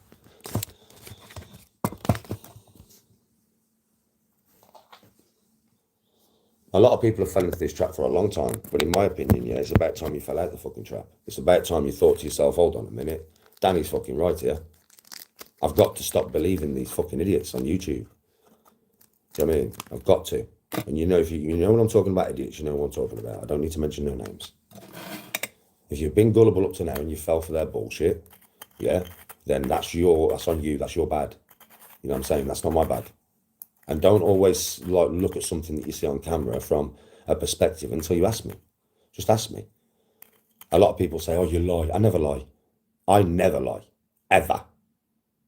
S1: A lot of people have fell into this trap for a long time, but in my opinion, yeah, it's about time you fell out the fucking trap. It's about time you thought to yourself, hold on a minute, Danny's fucking right here. I've got to stop believing these fucking idiots on YouTube. Do you know what I mean? I've got to. And you know, if you know when I'm talking about idiots, you know what I'm talking about. I don't need to mention no names. If you've been gullible up to now and you fell for their bullshit, yeah, then that's on you, that's your bad. You know what I'm saying? That's not my bad. And don't always like look at something that you see on camera from a perspective until you ask me. Just ask me. A lot of people say, oh, you lie. I never lie. I never lie. Ever.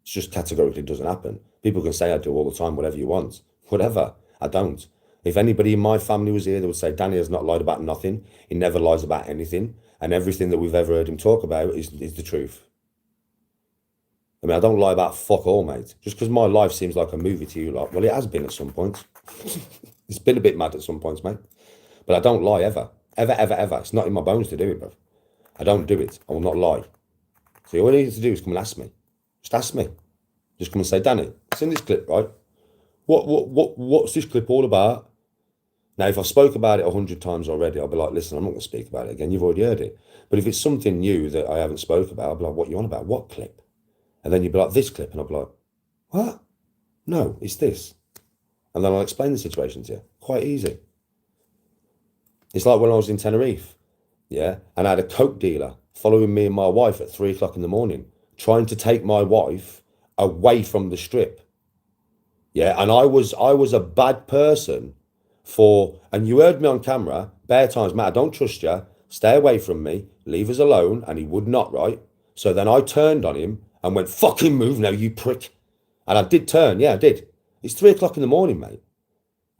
S1: It's just categorically doesn't happen. People can say I do all the time, whatever you want. Whatever. I don't. If anybody in my family was here, they would say Danny has not lied about nothing. He never lies about anything. And everything that we've ever heard him talk about is the truth. I mean, I don't lie about fuck all, mate. Just because my life seems like a movie to you lot. Well, it has been at some points. It's been a bit mad at some points, mate. But I don't lie ever. Ever, ever, ever. It's not in my bones to do it, bro. I don't do it. I will not lie. So all you need to do is come and ask me. Just ask me. Just come and say, Danny, it's in this clip, right? What's this clip all about? Now, if I spoke about it 100 times already, I'll be like, listen, I'm not going to speak about it again. You've already heard it. But if it's something new that I haven't spoke about, I'll be like, what you on about? What clip? And then you'd be like, this clip. And I'll be like, what? No, it's this. And then I'll explain the situation to you. Quite easy. It's like when I was in Tenerife, yeah, and I had a coke dealer following me and my wife at 3 o'clock in the morning, trying to take my wife away from the strip. Yeah, and I was a bad person and you heard me on camera, bare times, Matt, I don't trust you, stay away from me, leave us alone, and he would not, right? So then I turned on him and went, fucking move now, you prick. And I did turn, yeah, I did. It's 3 o'clock in the morning, mate.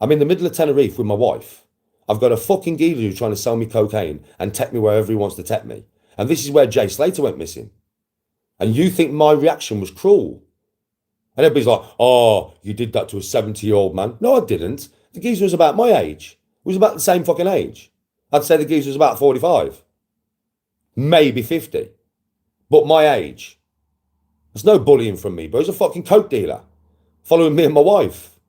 S1: I'm in the middle of Tenerife with my wife. I've got a fucking geezer who's trying to sell me cocaine and take me wherever he wants to take me. And this is where Jay Slater went missing. And you think my reaction was cruel? And everybody's like, oh, you did that to a 70-year-old man. No, I didn't. The geezer was about my age. He was about the same fucking age. I'd say the geezer was about 45. Maybe 50. But my age. There's no bullying from me, bro. He's a fucking coke dealer. Following me and my wife.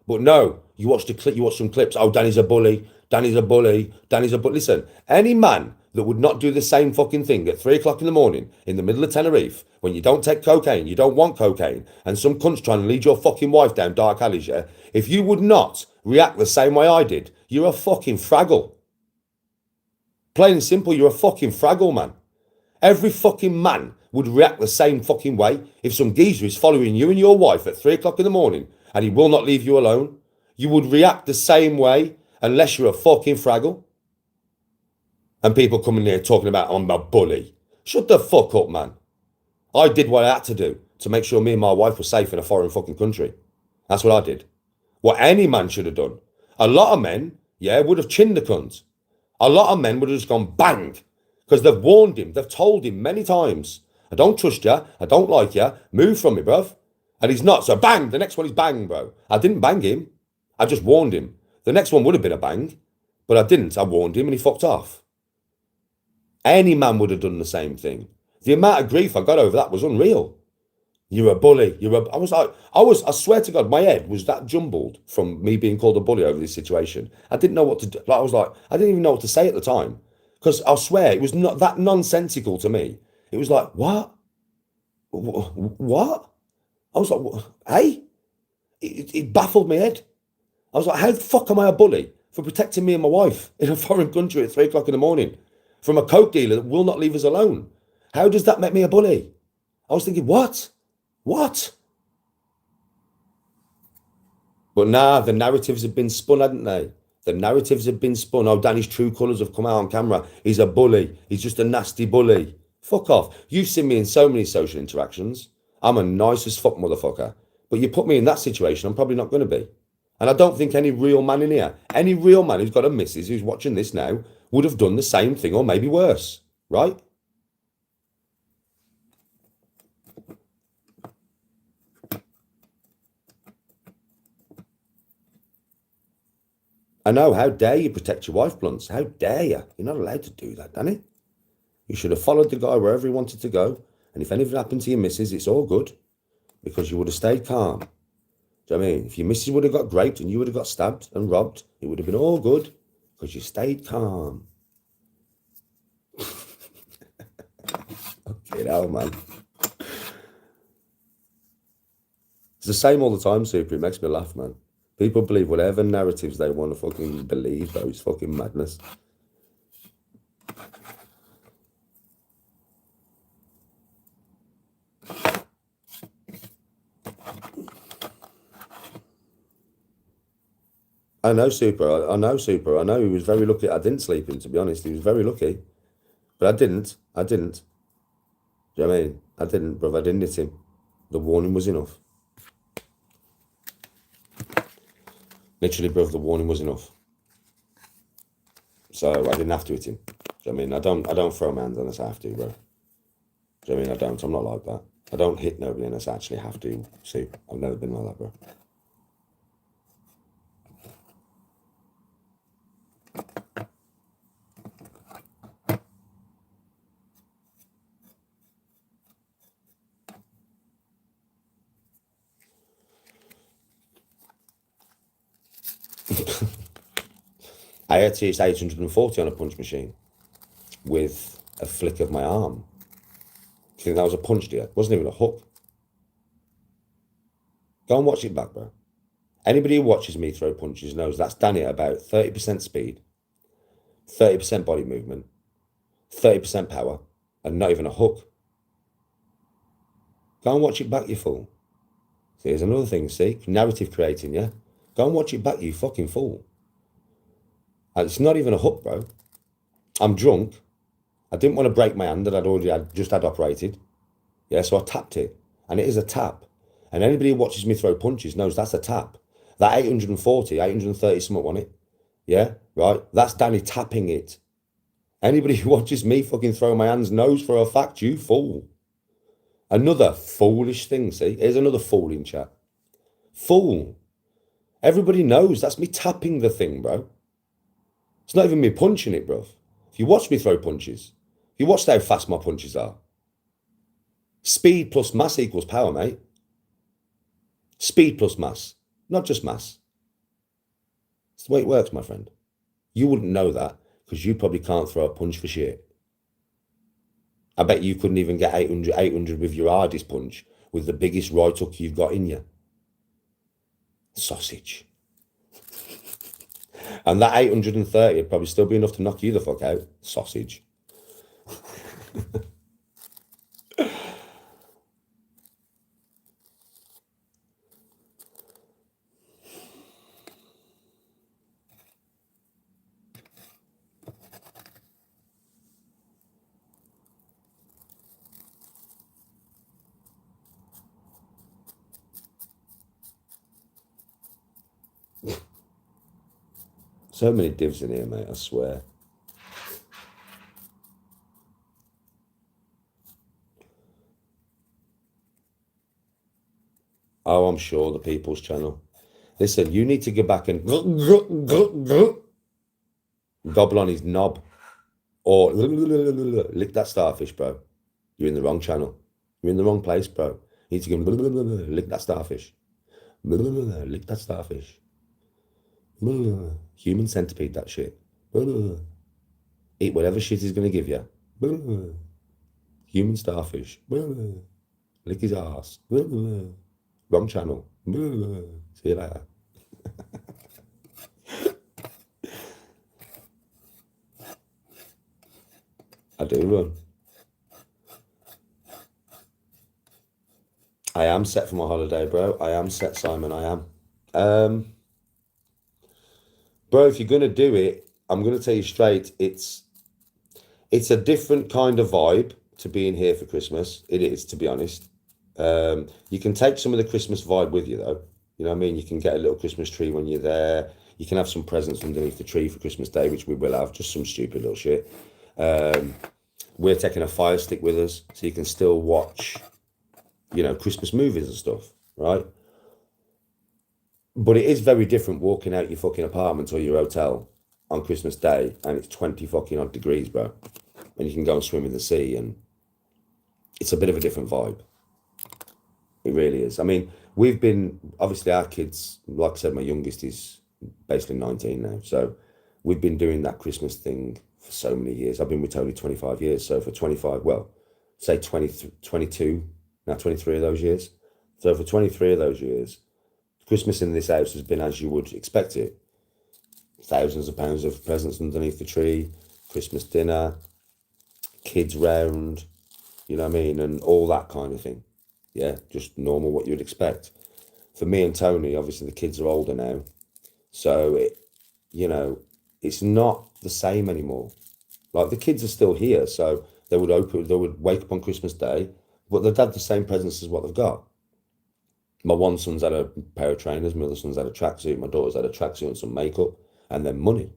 S1: But no, you watch some clips. Oh, Danny's a bully. Danny's a bully. Danny's a bully. Listen, any man that would not do the same fucking thing at 3 o'clock in the morning in the middle of Tenerife when you don't take cocaine, you don't want cocaine, and some cunt's trying to lead your fucking wife down dark alleys, yeah? If you would not react the same way I did, you're a fucking fraggle. Plain and simple, you're a fucking fraggle, man. Every fucking man would react the same fucking way if some geezer is following you and your wife at 3 o'clock in the morning and he will not leave you alone. You would react the same way unless you're a fucking fraggle. And people coming here talking about I'm a bully. Shut the fuck up, man. I did what I had to do to make sure me and my wife were safe in a foreign fucking country. That's what I did. What any man should have done. A lot of men yeah, would have chinned the cunt. A lot of men would have just gone bang, because they've warned him, they've told him many times, I don't trust you, I don't like you, move from me, bruv. And he's not, so bang, the next one is bang, bro. I didn't bang him, I just warned him. The next one would have been a bang, but I didn't, I warned him and he fucked off. Any man would have done the same thing. The amount of grief I got over that was unreal. You're a bully. I was like, I swear to God, my head was that jumbled from me being called a bully over this situation. I didn't know what to do. Like, I was like, I didn't even know what to say at the time. Because I swear, it was not that nonsensical to me. It was like, what? What? I was like, hey? It baffled my head. I was like, how the fuck am I a bully for protecting me and my wife in a foreign country at 3 o'clock in the morning from a coke dealer that will not leave us alone? How does that make me a bully? I was thinking, what? What? But nah, the narratives have been spun, hadn't they? The narratives have been spun. Oh, Danny's true colours have come out on camera. He's a bully. He's just a nasty bully. Fuck off. You've seen me in so many social interactions. I'm a nice as fuck motherfucker. But you put me in that situation, I'm probably not going to be. And I don't think any real man in here, any real man who's got a missus who's watching this now, would have done the same thing or maybe worse, right? I know, how dare you protect your wife, Blunts? How dare you? You're not allowed to do that, Danny. You should have followed the guy wherever he wanted to go. And if anything happened to your missus, it's all good. Because you would have stayed calm. Do you know what I mean? If your missus would have got raped and you would have got stabbed and robbed, it would have been all good. Because you stayed calm. Okay, hell, man. It's the same all the time, Super. It makes me laugh, man. People believe whatever narratives they want to fucking believe, though. It's fucking madness. I know, Super. I know, Super. I know he was very lucky. I didn't sleep him, to be honest. He was very lucky. But I didn't. Do you know what I mean? I didn't, bruv. I didn't hit him. The warning was enough. Literally, bruv, the warning was enough. So I didn't have to hit him. Do you know what I mean? I don't throw my hands unless I have to, bro. Do you know what I mean? I don't. I'm not like that. I don't hit nobody unless I actually have to. See, I've never been like that, bro. I had to use 840 on a punch machine with a flick of my arm. I think that was a punch, dear. It wasn't even a hook. Go and watch it back, bro. Anybody who watches me throw punches knows that's Danny at about 30% speed, 30% body movement, 30% power, and not even a hook. Go and watch it back, you fool. See, here's another thing, see? Narrative creating, yeah? Go and watch it back, you fucking fool. And it's not even a hook, bro. I'm drunk. I didn't want to break my hand that I'd just had operated. Yeah, so I tapped it. And it is a tap. And anybody who watches me throw punches knows that's a tap. That 840, 830 something on it. Yeah, right? That's Danny tapping it. Anybody who watches me fucking throw my hands knows for a fact, you fool. Another foolish thing, see? Here's another fool in chat. Fool. Everybody knows that's me tapping the thing, bro. It's not even me punching it, bro. If you watch me throw punches, if you watch how fast my punches are, speed plus mass equals power, mate. Speed plus mass, not just mass. It's the way it works, my friend. You wouldn't know that because you probably can't throw a punch for shit. I bet you couldn't even get 800 with your hardest punch with the biggest right hook you've got in you. Sausage. And that 830 would probably still be enough to knock you the fuck out. Sausage. So many divs in here, mate, I swear. Oh, I'm sure, the People's Channel. Listen, you need to get back and gobble on his knob. Or lick that starfish, bro. You're in the wrong channel. You're in the wrong place, bro. You need to go lick that starfish. Lick that starfish. Human centipede, that shit. Eat whatever shit he's going to give you. Human starfish. Lick his ass. Wrong channel. See you later. I do run. I am set for my holiday, bro. I am set, Simon. I am. Bro, if you're gonna do it, I'm gonna tell you straight, it's a different kind of vibe to being here for Christmas. It is, to be honest. You can take some of the Christmas vibe with you, though. You know what I mean? You can get a little Christmas tree when you're there. You can have some presents underneath the tree for Christmas Day, which we will have, just some stupid little shit. We're taking a Fire Stick with us, so you can still watch, you know, Christmas movies and stuff, right? But it is very different walking out your fucking apartment or your hotel on Christmas Day and it's 20 fucking odd degrees, bro. And you can go and swim in the sea, and it's a bit of a different vibe. It really is. I mean, we've been, obviously our kids, like I said, my youngest is basically 19 now. So we've been doing that Christmas thing for so many years. I've been with Tony 25 years. So for 25, well, say 20, 22, now 23 of those years. So for 23 of those years, Christmas in this house has been as you would expect it. Thousands of pounds of presents underneath the tree, Christmas dinner, kids round, you know what I mean? And all that kind of thing. Yeah, just normal, what you'd expect. For me and Tony, obviously the kids are older now. So, you know, it's not the same anymore. Like the kids are still here. So they would wake up on Christmas Day, but they'd have the same presents as what they've got. My one son's had a pair of trainers, my other son's had a tracksuit, my daughter's had a tracksuit and some makeup, and then money. Do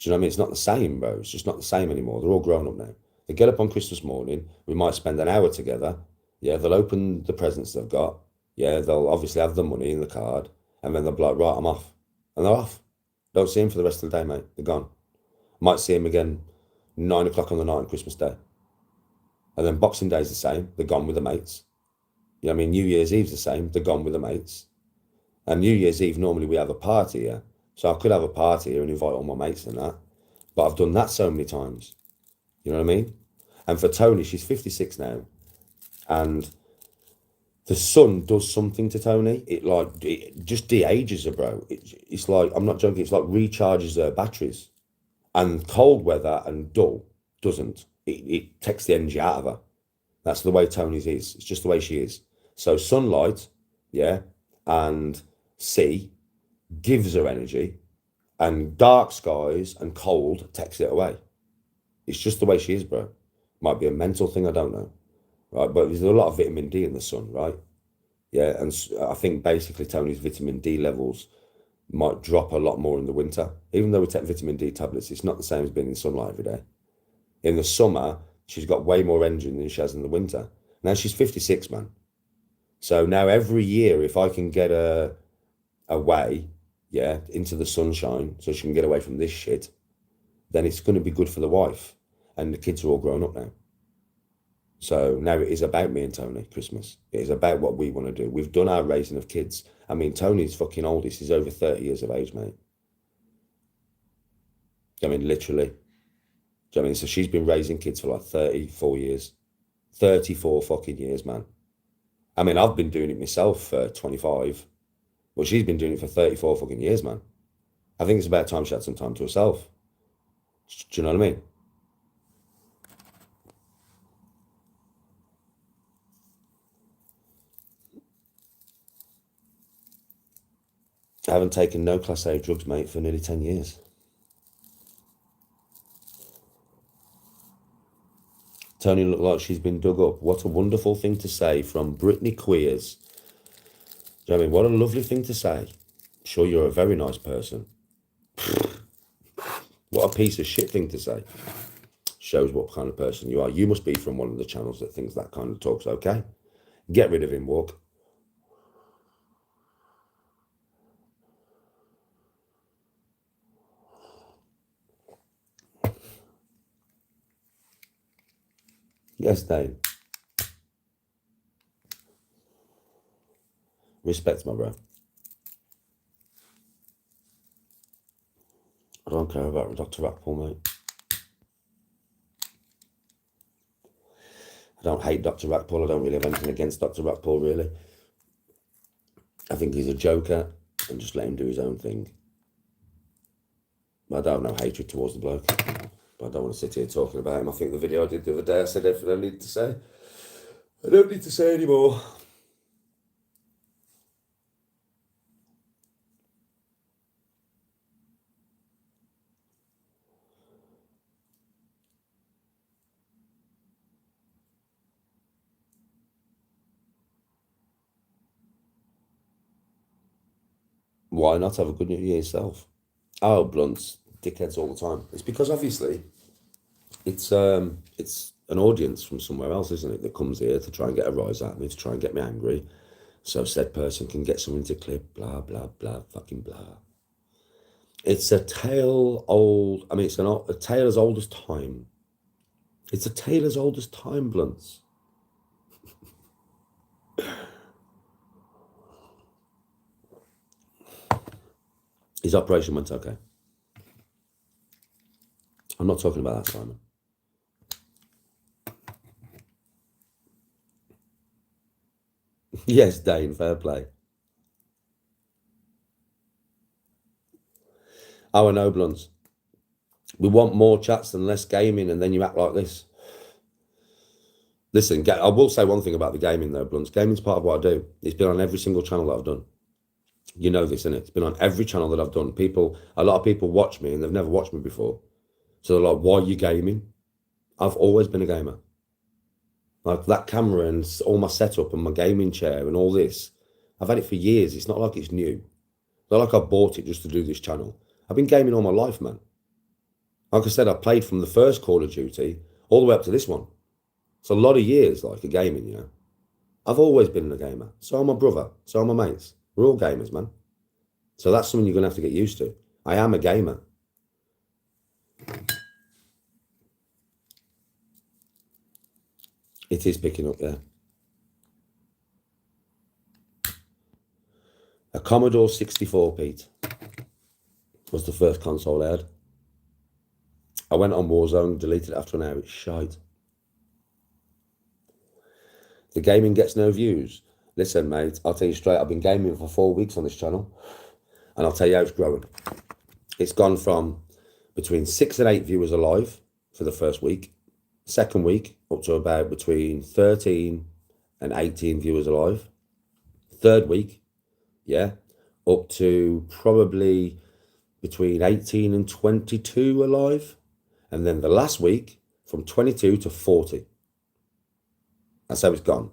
S1: you know what I mean? It's not the same, bro. It's just not the same anymore. They're all grown up now. They get up on Christmas morning. We might spend an hour together. Yeah, they'll open the presents they've got. Yeah, they'll obviously have the money in the card. And then they'll be like, right, I'm off. And they're off. Don't see them for the rest of the day, mate. They're gone. Might see them again 9 o'clock on the night on Christmas Day. And then Boxing Day's the same. They're gone with the mates. You know what I mean? New Year's Eve's the same. They're gone with the mates. And New Year's Eve, normally we have a party here. So I could have a party here and invite all my mates and that. But I've done that so many times. You know what I mean? And for Tony, she's 56 now. And the sun does something to Tony. It just de-ages her, bro. It's like, I'm not joking, it's like recharges her batteries. And cold weather and dull doesn't. It takes the energy out of her. That's the way Tony's is. It's just the way she is. So sunlight, yeah, and sea gives her energy, and dark skies and cold takes it away. It's just the way she is, bro. Might be a mental thing, I don't know. Right, but there's a lot of vitamin D in the sun, right? Yeah, and I think basically Tony's vitamin D levels might drop a lot more in the winter. Even though we take vitamin D tablets, it's not the same as being in sunlight every day. In the summer, she's got way more energy than she has in the winter. Now she's 56, man. So now every year, if I can get her away, yeah, into the sunshine, so she can get away from this shit, then it's going to be good for the wife. And the kids are all grown up now. So now it is about me and Tony, Christmas. It is about what we want to do. We've done our raising of kids. I mean, Tony's fucking oldest. He's over 30 years of age, mate. I mean, literally. Do you know what I mean? So she's been raising kids for like 34 years. 34 fucking years, man. I mean, I've been doing it myself for 25. But she's been doing it for 34 fucking years, man. I think it's about time she had some time to herself. Do you know what I mean? I haven't taken no Class A drugs, mate, for nearly 10 years. Tony looked like she's been dug up. What a wonderful thing to say from Brittany Queers. Do you know what I mean? What a lovely thing to say. I'm sure you're a very nice person. What a piece of shit thing to say. Shows what kind of person you are. You must be from one of the channels that thinks that kind of talk's okay. Get rid of him, Walk. Yes, Dane. Respect, my bro. I don't care about Dr. Rackpool, mate. I don't hate Dr. Rackpool. I don't really have anything against Dr. Rackpool, really. I think he's a joker, and just let him do his own thing. I don't have no hatred towards the bloke, but I don't want to sit here talking about him. I think the video I did the other day, I said everything I need to say. I don't need to say anymore. Why not have a good New Year yourself? Oh, blunts, dickheads all the time. It's because obviously it's an audience from somewhere else, isn't it, that comes here to try and get a rise out of me, to try and get me angry, so said person can get something to clip, blah, blah, blah, fucking blah. It's a tale old, I mean, it's a tale as old as time. It's a tale as old as time, blunts. His operation went okay. I'm not talking about that, Simon. Yes, Dane, fair play. Oh, I know, blunts. We want more chats and less gaming, and then you act like this. Listen, I will say one thing about the gaming, though, blunts. Gaming's part of what I do. It's been on every single channel that I've done. You know this, innit? It's been on every channel that I've done. A lot of people watch me and they've never watched me before. So they're like, why are you gaming? I've always been a gamer. Like that camera and all my setup and my gaming chair and all this, I've had it for years. It's not like it's new. It's not like I bought it just to do this channel. I've been gaming all my life, man. Like I said, I played from the first Call of Duty all the way up to this one. It's a lot of years, like, of gaming, you know. I've always been a gamer. So are my brother. So are my mates. We're all gamers, man. So that's something you're going to have to get used to. I am a gamer. It is picking up there. A Commodore 64, Pete, was the first console I had. I went on Warzone, deleted it after an hour. It's shite. The gaming gets no views. Listen, mate, I'll tell you straight, I've been gaming for 4 weeks on this channel, and I'll tell you how it's growing. It's gone from between 6 and 8 viewers alive for the first week. Second week, up to about between 13 and 18 viewers alive. Third week, yeah, up to probably between 18 and 22 alive. And then the last week, from 22 to 40. That's how it's gone.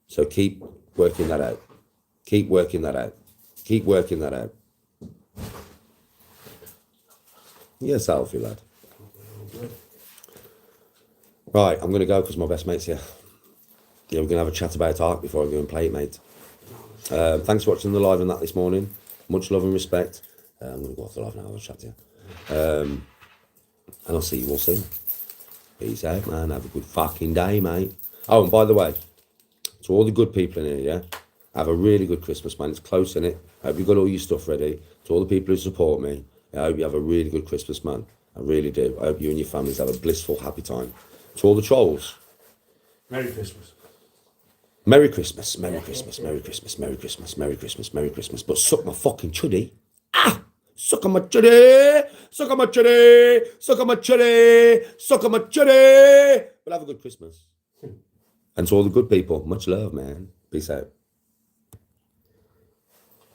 S1: So keep working that out. Keep working that out. Keep working that out. Yes, Alfie, lad. Right, I'm going to go because my best mate's here. Yeah, we're going to have a chat about Ark before I go and play it, mate. Thanks for watching the live and that this morning. Much love and respect. I'm going to go off the live now. I'll chat to you. And I'll see you all soon. Peace out, man. Have a good fucking day, mate. Oh, and by the way, to all the good people in here, yeah, have a really good Christmas, man. It's close, innit? I hope you've got all your stuff ready. To all the people who support me, I hope you have a really good Christmas, man. I really do. I hope you and your families have a blissful, happy time. To all the trolls,
S2: Merry Christmas.
S1: Merry Christmas, Merry Christmas, Merry Christmas, Merry Christmas, Merry Christmas, Merry Christmas. But suck my fucking chuddy. Ah! Suck on my chuddy! Suck on my chuddy! Suck on my chuddy! Suck on my chuddy! But have a good Christmas. And to all the good people, much love, man. Peace out.